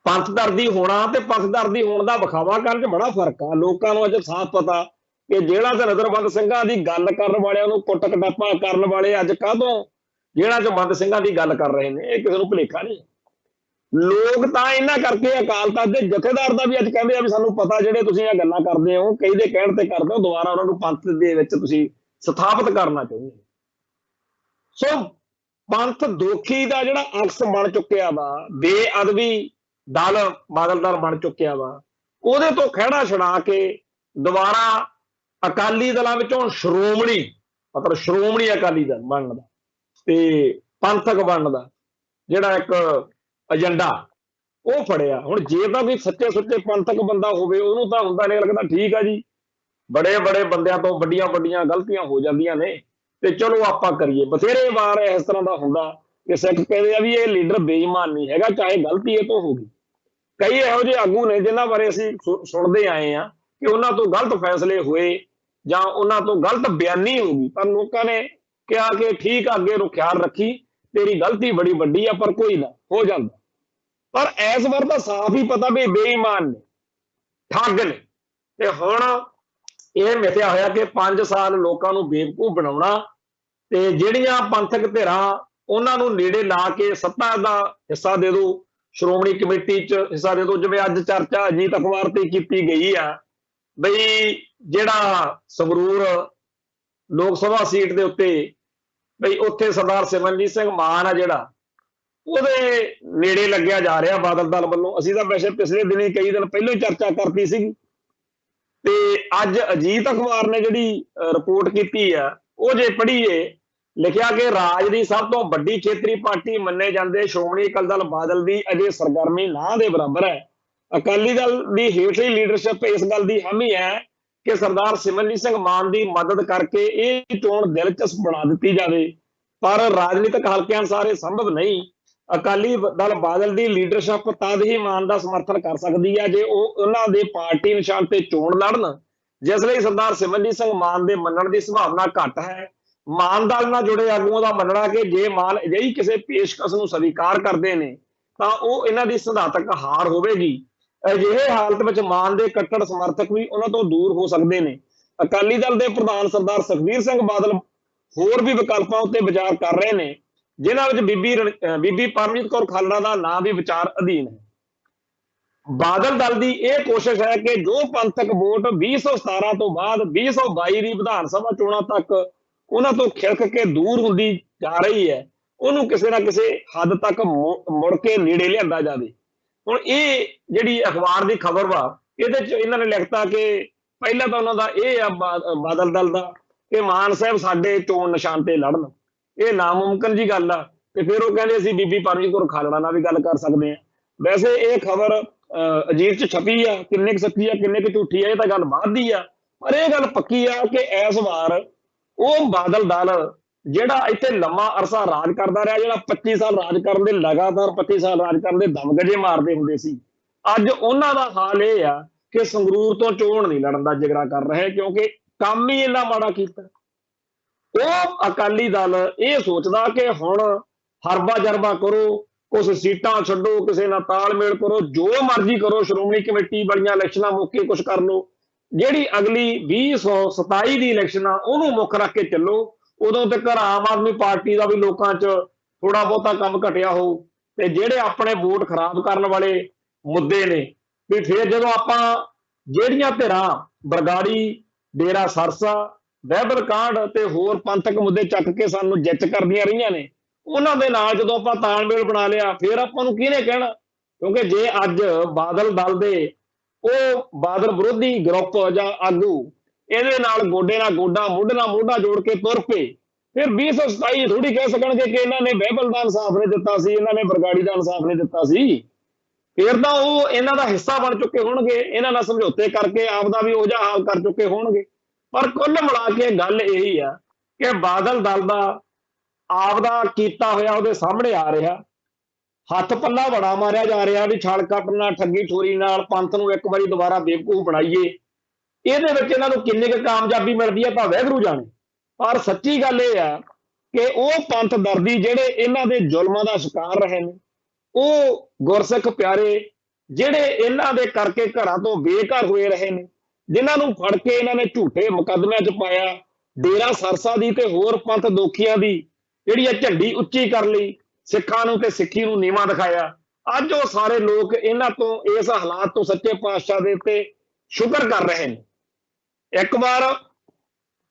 ਪੰਥਦਰਦੀ ਹੋਣਾ ਤੇ ਪੰਥਦਰਦੀ ਹੋਣ ਦਾ ਵਿਖਾਵਾ ਕਰਨ 'ਚ ਬੜਾ ਫਰਕ ਆ। ਲੋਕਾਂ ਨੂੰ ਅੱਜ ਸਾਫ਼ ਪਤਾ ਕਿ ਜਿਹੜਾ ਤੇ ਨਜ਼ਰਬੰਦ ਸਿੰਘਾਂ ਦੀ ਗੱਲ ਕਰਨ ਵਾਲਿਆਂ ਨੂੰ ਕੁੱਟ ਕਟਾਪਾ ਕਰਨ ਵਾਲੇ ਅੱਜ ਕਾਹਦੋਂ ਜਿਹੜਾ 'ਚ ਬੰਦ ਸਿੰਘਾਂ ਦੀ ਗੱਲ ਕਰ ਰਹੇ ਨੇ, ਇਹ ਕਿਸੇ ਨੂੰ ਭੁਲੇਖਾ ਨਹੀਂ। ਲੋਕ ਤਾਂ ਇਹਨਾਂ ਕਰਕੇ ਅਕਾਲ ਤਖਤ ਦੇ ਜਥੇਦਾਰ ਦਾ ਵੀ ਅੱਜ ਕਹਿੰਦੇ ਆ ਵੀ ਸਾਨੂੰ ਪਤਾ ਜਿਹੜੇ ਤੁਸੀਂ ਇਹ ਗੱਲਾਂ ਕਰਦੇ ਹੋ, ਕਈ ਦੇ ਕਹਿਣ ਤੇ ਕਰਦੇ ਹੋ, ਦੁਬਾਰਾ ਉਹਨਾਂ ਨੂੰ ਪੰਥ ਦੇ ਵਿੱਚ ਤੁਸੀਂ ਸਥਾਪਿਤ ਕਰਨਾ ਚਾਹੁੰਦੇ ਹੋ। ਸੋ ਪੰਥ ਦੋਖੀ ਦਾ ਜਿਹੜਾ ਅਕਸ ਬਣ ਚੁੱਕਿਆ ਵਾ, ਬੇਅਦਬੀ ਦਲ ਬਾਦਲ ਦਲ ਬਣ ਚੁੱਕਿਆ ਵਾ, ਉਹਦੇ ਤੋਂ ਖਹਿੜਾ ਛੁਡਾ ਕੇ ਦੁਬਾਰਾ ਅਕਾਲੀ ਦਲਾਂ ਵਿੱਚੋਂ ਸ਼੍ਰੋਮਣੀ, ਮਤਲਬ ਸ਼੍ਰੋਮਣੀ ਅਕਾਲੀ ਦਲ ਬਣਨ ਦਾ ਤੇ ਪੰਥਕ ਬਣਨ ਦਾ ਜਿਹੜਾ ਇੱਕ ਏਜੰਡਾ ਉਹ ਫੜਿਆ। ਹੁਣ ਜੇ ਤਾਂ ਕੋਈ ਸੱਚੇ ਸੁੱਚੇ ਪੰਥਕ ਬੰਦਾ ਹੋਵੇ, ਉਹਨੂੰ ਤਾਂ ਹੁੰਦਾ ਨਹੀਂ, ਲੱਗਦਾ ਠੀਕ ਆ ਜੀ, ਬੜੇ ਬੜੇ ਬੰਦਿਆਂ ਤੋਂ ਵੱਡੀਆਂ ਵੱਡੀਆਂ ਗਲਤੀਆਂ ਹੋ ਜਾਂਦੀਆਂ ਨੇ ਤੇ ਚਲੋ ਆਪਾਂ ਕਰੀਏ। ਬਥੇਰੇ ਵਾਰ ਇਸ ਤਰ੍ਹਾਂ ਦਾ ਹੁੰਦਾ ਕਿ ਸਿੱਖ ਕਹਿੰਦੇ ਆ ਵੀ ਇਹ ਲੀਡਰ ਬੇਈਮਾਨ ਨਹੀਂ ਹੈਗਾ, ਚਾਹੇ ਗਲਤੀ ਇਹ ਤੋਂ ਹੋ ਗਈ। ਕਈ ਇਹੋ ਜਿਹੇ ਆਗੂ ਨੇ ਜਿਨ੍ਹਾਂ ਬਾਰੇ ਅਸੀਂ ਸੁਣਦੇ ਆਏ ਆ ਕਿ ਉਹਨਾਂ ਤੋਂ ਗਲਤ ਫੈਸਲੇ ਹੋਏ ਜਾਂ ਉਹਨਾਂ ਤੋਂ ਗਲਤ ਬਿਆਨੀ ਹੋ ਗਈ, ਪਰ ਲੋਕਾਂ ਨੇ ਕਿਹਾ ਕਿ ਠੀਕ ਆ, ਅੱਗੇ ਨੂੰ ਖਿਆਲ ਰੱਖੀ, ਤੇਰੀ ਗਲਤੀ ਬੜੀ ਵੱਡੀ ਆ, ਪਰ ਕੋਈ ਨਾ, ਹੋ ਜਾਂਦਾ। ਪਰ ਇਸ ਵਾਰ ਤਾਂ ਸਾਫ਼ ਹੀ ਪਤਾ ਵੀ ਬੇਈਮਾਨ ਨੇ, ਠੱਗ ਨੇ। ਤੇ ਹੁਣ ਇਹ ਮਿਥਿਆ ਹੋਇਆ ਕਿ 5 ਸਾਲ ਲੋਕਾਂ ਨੂੰ ਬੇਵਕੂਫ ਬਣਾਉਣਾ ਤੇ ਜਿਹੜੀਆਂ ਪੰਥਕ ਧਿਰਾਂ ਉਹਨਾਂ ਨੂੰ ਨੇੜੇ ਲਾ ਕੇ ਸੱਤਾ ਦਾ ਹਿੱਸਾ ਦੇ ਦਿਓ, ਸ਼੍ਰੋਮਣੀ ਕਮੇਟੀ 'ਚ ਹਿੱਸਾ ਦੇ ਦਿਓ। ਜਿਵੇਂ ਅੱਜ ਚਰਚਾ ਅਜੀਤ ਅਖਬਾਰ ਤੇ ਕੀਤੀ ਗਈ ਆ ਬਈ ਜਿਹੜਾ ਸੰਗਰੂਰ ਲੋਕ ਸਭਾ ਸੀਟ ਦੇ ਉੱਤੇ ਬਈ ਉੱਥੇ ਸਰਦਾਰ ਸਿਮਰਨਜੀਤ ਸਿੰਘ ਮਾਨ ਆ ਜਿਹੜਾ, ਉਹਦੇ ਨੇੜੇ ਲੱਗਿਆ ਜਾ ਰਿਹਾ ਬਾਦਲ ਦਲ ਵੱਲੋਂ। ਅਸੀਂ ਤਾਂ ਵੈਸੇ ਪਿਛਲੇ ਦਿਨੀ ਕਈ ਦਿਨ ਪਹਿਲਾਂ ਹੀ ਚਰਚਾ ਕਰਤੀ ਸੀਗੀ ਤੇ ਅੱਜ ਅਜੀਤ ਅਖਬਾਰ ਨੇ ਜਿਹੜੀ ਰਿਪੋਰਟ ਕੀਤੀ ਆ, ਉਹ ਜੇ ਪੜ੍ਹੀਏ, ਲਿਖਿਆ ਕਿ ਰਾਜ ਦੀ ਸਭ ਤੋਂ ਵੱਡੀ ਖੇਤਰੀ ਪਾਰਟੀ ਮੰਨੇ ਜਾਂਦੇ ਸ਼੍ਰੋਮਣੀ ਅਕਾਲੀ ਦਲ ਬਾਦਲ ਦੀ ਅਜੇ ਸਰਗਰਮੀ ਨਾ ਦੇ ਬਰਾਬਰ ਹੈ। ਅਕਾਲੀ ਦਲ ਦੀ ਹੇਠਲੀ ਲੀਡਰਸ਼ਿਪ ਇਸ ਗੱਲ ਦੀ ਹਾਮੀ ਹੈ ਕਿ ਸਰਦਾਰ ਸਿਮਰਨਜੀਤ ਸਿੰਘ ਮਾਨ ਦੀ ਮਦਦ ਕਰਕੇ ਇਹ ਚੋਣ ਦਿਲਚਸਪ ਬਣਾ ਦਿੱਤੀ ਜਾਵੇ, ਪਰ ਰਾਜਨੀਤਿਕ ਹਲਕਿਆਂ ਅਨੁਸਾਰ ਇਹ ਸੰਭਵ ਨਹੀਂ। ਅਕਾਲੀ ਦਲ ਬਾਦਲ ਦੀ ਲੀਡਰਸ਼ਿਪ ਤਦ ਹੀ ਮਾਨ ਦਾ ਸਮਰਥਨ ਕਰ ਸਕਦੀ ਹੈ ਜੇ ਉਹ ਉਹਨਾਂ ਦੇ ਪਾਰਟੀ ਨਿਸ਼ਾਨ ਤੇ ਚੋਣ ਲੜਨ, ਜਿਸ ਲਈ ਸਰਦਾਰ ਸਿਮਰਨਜੀਤ ਸਿੰਘ ਮਾਨ ਦੇ ਮੰਨਣ ਦੀ ਸੰਭਾਵਨਾ ਘੱਟ ਹੈ। ਮਾਨ ਦਲ ਨਾਲ ਜੁੜੇ ਆਗੂਆਂ ਦਾ ਮੰਨਣਾ ਕਿ ਜੇ ਮਾਨ ਅਜਿਹੀ ਕਿਸੇ ਪੇਸ਼ਕਸ਼ ਨੂੰ ਸਵੀਕਾਰ ਕਰਦੇ ਨੇ ਤਾਂ ਉਹ ਇਹਨਾਂ ਦੀ ਸਿਧਾਂਤਕ ਹਾਰ ਹੋਵੇਗੀ। ਅਜਿਹੇ ਹਾਲਤ ਵਿੱਚ ਮਾਨ ਦੇ ਕੱਟੜ ਸਮਰਥਕ ਵੀ ਉਹਨਾਂ ਤੋਂ ਦੂਰ ਹੋ ਸਕਦੇ ਨੇ। ਅਕਾਲੀ ਦਲ ਦੇ ਪ੍ਰਧਾਨ ਸਰਦਾਰ ਸੁਖਬੀਰ ਸਿੰਘ ਬਾਦਲ ਹੋਰ ਵੀ ਵਿਕਲਪਾਂ ਉੱਤੇ ਵਿਚਾਰ ਕਰ ਰਹੇ ਨੇ, ਜਿਨ੍ਹਾਂ ਵਿੱਚ ਬੀਬੀ ਪਰਮਜੀਤ ਕੌਰ ਖਾਲੜਾ ਦਾ ਨਾਂ ਵੀ ਵਿਚਾਰ ਅਧੀਨ ਹੈ। ਬਾਦਲ ਦਲ ਦੀ ਇਹ ਕੋਸ਼ਿਸ਼ ਹੈ ਕਿ ਜੋ ਪੰਥਕ ਵੋਟ 2017 ਤੋਂ ਬਾਅਦ 2022 ਦੀ ਵਿਧਾਨ ਸਭਾ ਚੋਣਾਂ ਤੱਕ ਉਹਨਾਂ ਤੋਂ ਖਿਲਕ ਕੇ ਦੂਰ ਹੁੰਦੀ ਜਾ ਰਹੀ ਹੈ, ਉਹਨੂੰ ਕਿਸੇ ਨਾ ਕਿਸੇ ਹੱਦ ਤੱਕ ਮੁੜ ਕੇ ਨੇੜੇ ਲਿਆਂਦਾ ਜਾਵੇ। ਹੁਣ ਇਹ ਜਿਹੜੀ ਅਖਬਾਰ ਦੀ ਖਬਰ ਵਾ, ਇਹਦੇ ਚ ਇਹਨਾਂ ਨੇ ਲਿਖਤਾ ਕਿ ਪਹਿਲਾਂ ਤਾਂ ਉਹਨਾਂ ਦਾ ਇਹ ਆ ਬਾਦਲ ਦਲ ਦਾ ਕਿ ਮਾਨ ਸਾਹਿਬ ਸਾਡੇ ਚੋਣ ਨਿਸ਼ਾਨ ਤੇ ਲੜਨ, ਇਹ ਨਾਮੁਮਕਿਨ ਜੀ ਗੱਲ ਆ। ਤੇ ਫਿਰ ਉਹ ਕਹਿੰਦੇ ਅਸੀਂ ਬੀਬੀ ਪਰਮਜੀਤ ਕੌਰ ਖਾਲੜਾ ਨਾਲ ਵੀ ਗੱਲ ਕਰ ਸਕਦੇ ਹਾਂ। ਵੈਸੇ ਇਹ ਖਬਰ ਅਜੀਤ ਚ ਛਪੀ ਆ, ਕਿੰਨੇ ਕੁ ਸੱਚੀ ਆ ਕਿੰਨੇ ਕੁ ਝੂਠੀ ਆ ਇਹ ਤਾਂ ਗੱਲ ਬਾਅਦ ਦੀ ਆ, ਪਰ ਇਹ ਗੱਲ ਪੱਕੀ ਆ ਕਿ ਇਸ ਵਾਰ ਉਹ ਬਾਦਲ ਦਲ ਜਿਹੜਾ ਇੱਥੇ ਲੰਮਾ ਅਰਸਾ ਰਾਜ ਕਰਦਾ ਰਿਹਾ, ਜਿਹੜਾ 25 ਸਾਲ ਰਾਜ ਕਰਨ ਦੇ ਲਗਾਤਾਰ 25 ਸਾਲ ਰਾਜ ਕਰਨ ਦੇ ਦਮਗਜੇ ਮਾਰਦੇ ਹੁੰਦੇ ਸੀ, ਅੱਜ ਉਹਨਾਂ ਦਾ ਹਾਲ ਇਹ ਆ ਕਿ ਸੰਗਰੂਰ ਤੋਂ ਚੋਣ ਨਹੀਂ ਲੜਨ ਦਾ ਜਿਗਰਾ ਕਰ ਰਹੇ ਕਿਉਂਕਿ ਕੰਮ ਹੀ ਇੰਨਾ ਮਾੜਾ ਕੀਤਾ। ਉਹ ਅਕਾਲੀ ਦਲ ਇਹ ਸੋਚਦਾ ਕਿ ਹੁਣ ਹਰਬਾ ਜਰਬਾ ਕਰੋ, ਕੁਛ ਸੀਟਾਂ ਛੱਡੋ, ਕਿਸੇ ਨਾਲ ਤਾਲਮੇਲ ਕਰੋ, ਜੋ ਮਰਜ਼ੀ ਕਰੋ, ਸ਼੍ਰੋਮਣੀ ਕਮੇਟੀ ਵਾਲੀਆਂ ਇਲੈਕਸ਼ਨਾਂ ਮੌਕੇ ਕੁਛ ਕਰ ਲਓ, ਜਿਹੜੀ ਅਗਲੀ 2027 ਦੀ ਇਲੈਕਸ਼ਨ ਆ ਉਹਨੂੰ ਮੁੱਖ ਰੱਖ ਕੇ ਚੱਲੋ। ਉਦੋਂ ਤੱਕ ਆਮ ਆਦਮੀ ਪਾਰਟੀ ਦਾ ਵੀ ਲੋਕਾਂ 'ਚ ਥੋੜਾ ਬਹੁਤਾ ਕੰਮ ਘਟਿਆ ਹੋਊ ਤੇ ਜਿਹੜੇ ਆਪਣੇ ਵੋਟ ਖਰਾਬ ਕਰਨ ਵਾਲੇ ਮੁੱਦੇ ਨੇ ਵੀ ਫਿਰ ਜਦੋਂ ਆਪਾਂ ਜਿਹੜੀਆਂ ਧਿਰਾਂ ਬਰਗਾੜੀ, ਡੇਰਾ ਸਰਸਾ, ਬਹਿਬਲ ਕਾਂਡ ਤੇ ਹੋਰ ਪੰਥਕ ਮੁੱਦੇ ਚੱਕ ਕੇ ਸਾਨੂੰ ਜਿੱਚ ਕਰਦੀਆਂ ਰਹੀਆਂ ਨੇ, ਉਹਨਾਂ ਦੇ ਨਾਲ ਜਦੋਂ ਆਪਾਂ ਤਾਲਮੇਲ ਬਣਾ ਲਿਆ ਫਿਰ ਆਪਾਂ ਨੂੰ ਕਿਹਨੇ ਕਹਿਣਾ। ਕਿਉਂਕਿ ਜੇ ਅੱਜ ਬਾਦਲ ਦਲ ਦੇ ਉਹ ਬਾਦਲ ਵਿਰੋਧੀ ਗਰੁੱਪ ਜਾਂ ਆਗੂ ਇਹਦੇ ਨਾਲ ਗੋਡੇ ਨਾਲ ਗੋਡਾ, ਮੋਢੇ ਨਾਲ ਮੋਢਾ ਜੋੜ ਕੇ ਤੁਰ ਪਏ, ਫਿਰ 2027 ਥੋੜੀ ਕਹਿ ਸਕਣਗੇ ਕਿ ਇਹਨਾਂ ਨੇ ਬਹਿਬਲ ਦਾ ਇਨਸਾਫ ਨਹੀਂ ਦਿੱਤਾ ਸੀ, ਇਹਨਾਂ ਨੇ ਬਰਗਾੜੀ ਦਾ ਇਨਸਾਫ ਨਹੀਂ ਦਿੱਤਾ ਸੀ। ਫਿਰ ਤਾਂ ਉਹ ਇਹਨਾਂ ਦਾ ਹਿੱਸਾ ਬਣ ਚੁੱਕੇ ਹੋਣਗੇ, ਇਹਨਾਂ ਨਾਲ ਸਮਝੌਤੇ ਕਰਕੇ ਆਪਦਾ ਵੀ ਉਹ ਜਿਹਾ ਹਾਲ ਕਰ ਚੁੱਕੇ ਹੋਣਗੇ। ਪਰ ਕੁੱਲ ਮਿਲਾ ਕੇ ਗੱਲ ਇਹੀ ਆ ਕਿ ਬਾਦਲ ਦਲ ਦਾ ਆਪਦਾ ਕੀਤਾ ਹੋਇਆ ਉਹਦੇ ਸਾਹਮਣੇ ਆ ਰਿਹਾ, ਹੱਥ ਪੱਲਾ ਬੜਾ ਮਾਰਿਆ ਜਾ ਰਿਹਾ ਵੀ ਛਲ ਕੱਪੜ ਨਾਲ, ਠੱਗੀ ਠੋਰੀ ਨਾਲ ਪੰਥ ਨੂੰ ਇੱਕ ਵਾਰੀ ਦੁਬਾਰਾ ਬੇਵਕੂਫ ਬਣਾਈਏ। ਇਹਦੇ ਵਿੱਚ ਇਹਨਾਂ ਨੂੰ ਕਿੰਨੀ ਕੁ ਕਾਮਯਾਬੀ ਮਿਲਦੀ ਹੈ ਤਾਂ ਵਾਹਿਗੁਰੂ ਜਾਣੇ। ਪਰ ਸੱਚੀ ਗੱਲ ਇਹ ਆ ਕਿ ਉਹ ਪੰਥ ਦਰਦੀ ਜਿਹੜੇ ਇਹਨਾਂ ਦੇ ਜ਼ੁਲਮਾਂ ਦਾ ਸ਼ਿਕਾਰ ਰਹੇ ਨੇ, ਉਹ ਗੁਰਸਿੱਖ ਪਿਆਰੇ ਜਿਹੜੇ ਇਹਨਾਂ ਦੇ ਕਰਕੇ ਘਰਾਂ ਤੋਂ ਬੇਘਰ ਹੋਏ ਰਹੇ ਨੇ, ਜਿਨ੍ਹਾਂ ਨੂੰ ਫੜ ਕੇ ਇਹਨਾਂ ਨੇ ਝੂਠੇ ਮੁਕੱਦਮਿਆਂ 'ਚ ਪਾਇਆ, ਡੇਰਾ ਸਰਸਾ ਦੀ ਤੇ ਹੋਰ ਪੰਥ ਦੋਖੀਆਂ ਦੀ ਜਿਹੜੀ ਆ ਝੰਡੀ ਉੱਚੀ ਕਰ ਲਈ, ਸਿੱਖਾਂ ਨੂੰ ਤੇ ਸਿੱਖੀ ਨੂੰ ਨੀਵਾਂ ਦਿਖਾਇਆ। ਅੱਜ ਉਹ ਸਾਰੇ ਲੋਕ ਇਹਨਾਂ ਤੋਂ, ਇਸ ਹਾਲਾਤ ਤੋਂ ਸੱਚੇ ਪਾਤਸ਼ਾਹ ਦੇ ਉੱਤੇ ਸ਼ੁਕਰ ਕਰ ਰਹੇ ਨੇ। ਇੱਕ ਵਾਰ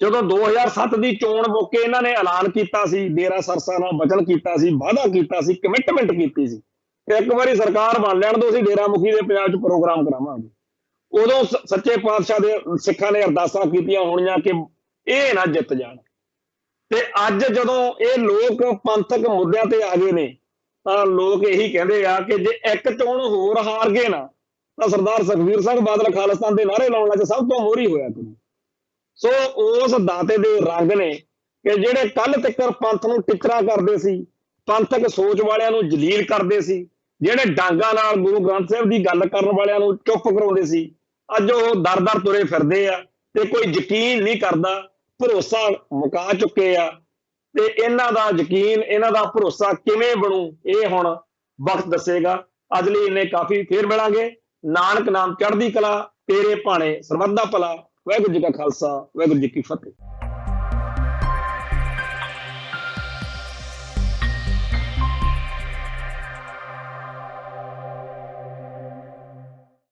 ਜਦੋਂ 2007 ਦੀ ਚੋਣ ਮੌਕੇ ਇਹਨਾਂ ਨੇ ਐਲਾਨ ਕੀਤਾ ਸੀ, ਡੇਰਾ ਸਰਸਾ ਨਾਲ ਵਚਨ ਕੀਤਾ ਸੀ, ਵਾਅਦਾ ਕੀਤਾ ਸੀ, ਕਮਿਟਮੈਂਟ ਕੀਤੀ ਸੀ ਕਿ ਇੱਕ ਵਾਰੀ ਸਰਕਾਰ ਬਣ ਲੈਣ ਦਿਓ, ਅਸੀਂ ਡੇਰਾ ਮੁਖੀ ਦੇ ਪੰਜਾਬ 'ਚ ਪ੍ਰੋਗਰਾਮ ਕਰਾਵਾਂਗੇ। ਉਦੋਂ ਸੱਚੇ ਪਾਤਸ਼ਾਹ ਦੇ ਸਿੱਖਾਂ ਨੇ ਅਰਦਾਸਾਂ ਕੀਤੀਆਂ ਹੋਣੀਆਂ ਕਿ ਇਹ ਨਾ ਜਿੱਤ ਜਾਣ। ਤੇ ਅੱਜ ਜਦੋਂ ਇਹ ਲੋਕ ਪੰਥਕ ਮੁੱਦਿਆਂ ਤੇ ਆ ਗਏ ਨੇ ਤਾਂ ਲੋਕ ਇਹੀ ਕਹਿੰਦੇ ਆ ਕਿ ਜੇ ਇੱਕ ਚੋਣ ਹੋਰ ਹਾਰ ਗਏ ਨਾ ਤਾਂ ਸਰਦਾਰ ਸੁਖਬੀਰ ਸਿੰਘ ਬਾਦਲ ਖਾਲਿਸਤਾਨ ਦੇ ਨਾਅਰੇ ਲਾਉਣ ਲੱਗੇ ਸਭ ਤੋਂ ਮੋਹਰੀ ਹੋਇਆ ਕਰੂ। ਸੋ ਉਸ ਦਾਤੇ ਦੇ ਰੰਗ ਨੇ ਕਿ ਜਿਹੜੇ ਕੱਲ ਤੱਕ ਪੰਥ ਨੂੰ ਟਿਚਰਾ ਕਰਦੇ ਸੀ, ਪੰਥਕ ਸੋਚ ਵਾਲਿਆਂ ਨੂੰ ਜਲੀਲ ਕਰਦੇ ਸੀ, ਜਿਹੜੇ ਡਾਂਗਾ ਨਾਲ ਗੁਰੂ ਗ੍ਰੰਥ ਸਾਹਿਬ ਦੀ ਗੱਲ ਕਰਨ ਵਾਲਿਆਂ ਨੂੰ ਚੁੱਪ ਕਰਾਉਂਦੇ ਸੀ, ਅੱਜ ਉਹ ਦਰ-ਦਰ ਤੁਰੇ ਫਿਰਦੇ ਆ ਤੇ ਕੋਈ ਯਕੀਨ ਨਹੀਂ ਕਰਦਾ, ਭਰੋਸਾ ਮੁਕਾ ਚੁੱਕੇ ਆ। ਤੇ ਇਹਨਾਂ ਦਾ ਯਕੀਨ, ਇਹਨਾਂ ਦਾ ਭਰੋਸਾ ਕਿਵੇਂ ਬਣੂ, ਇਹ ਹੁਣ ਵਕਤ ਦੱਸੇਗਾ। ਅੱਜ ਲਈ ਇੰਨੇ ਕਾਫੀ, ਫੇਰ ਮਿਲਾਂਗੇ। ਨਾਨਕ ਨਾਮ ਚੜ੍ਹਦੀ ਕਲਾ, ਤੇਰੇ ਭਾਣੇ ਸਰਬੱਤ ਦਾ ਭਲਾ। ਵਾਹਿਗੁਰੂ ਜੀ ਕਾ ਖਾਲਸਾ, ਵਾਹਿਗੁਰੂ ਜੀ ਕੀ ਫਤਿਹ।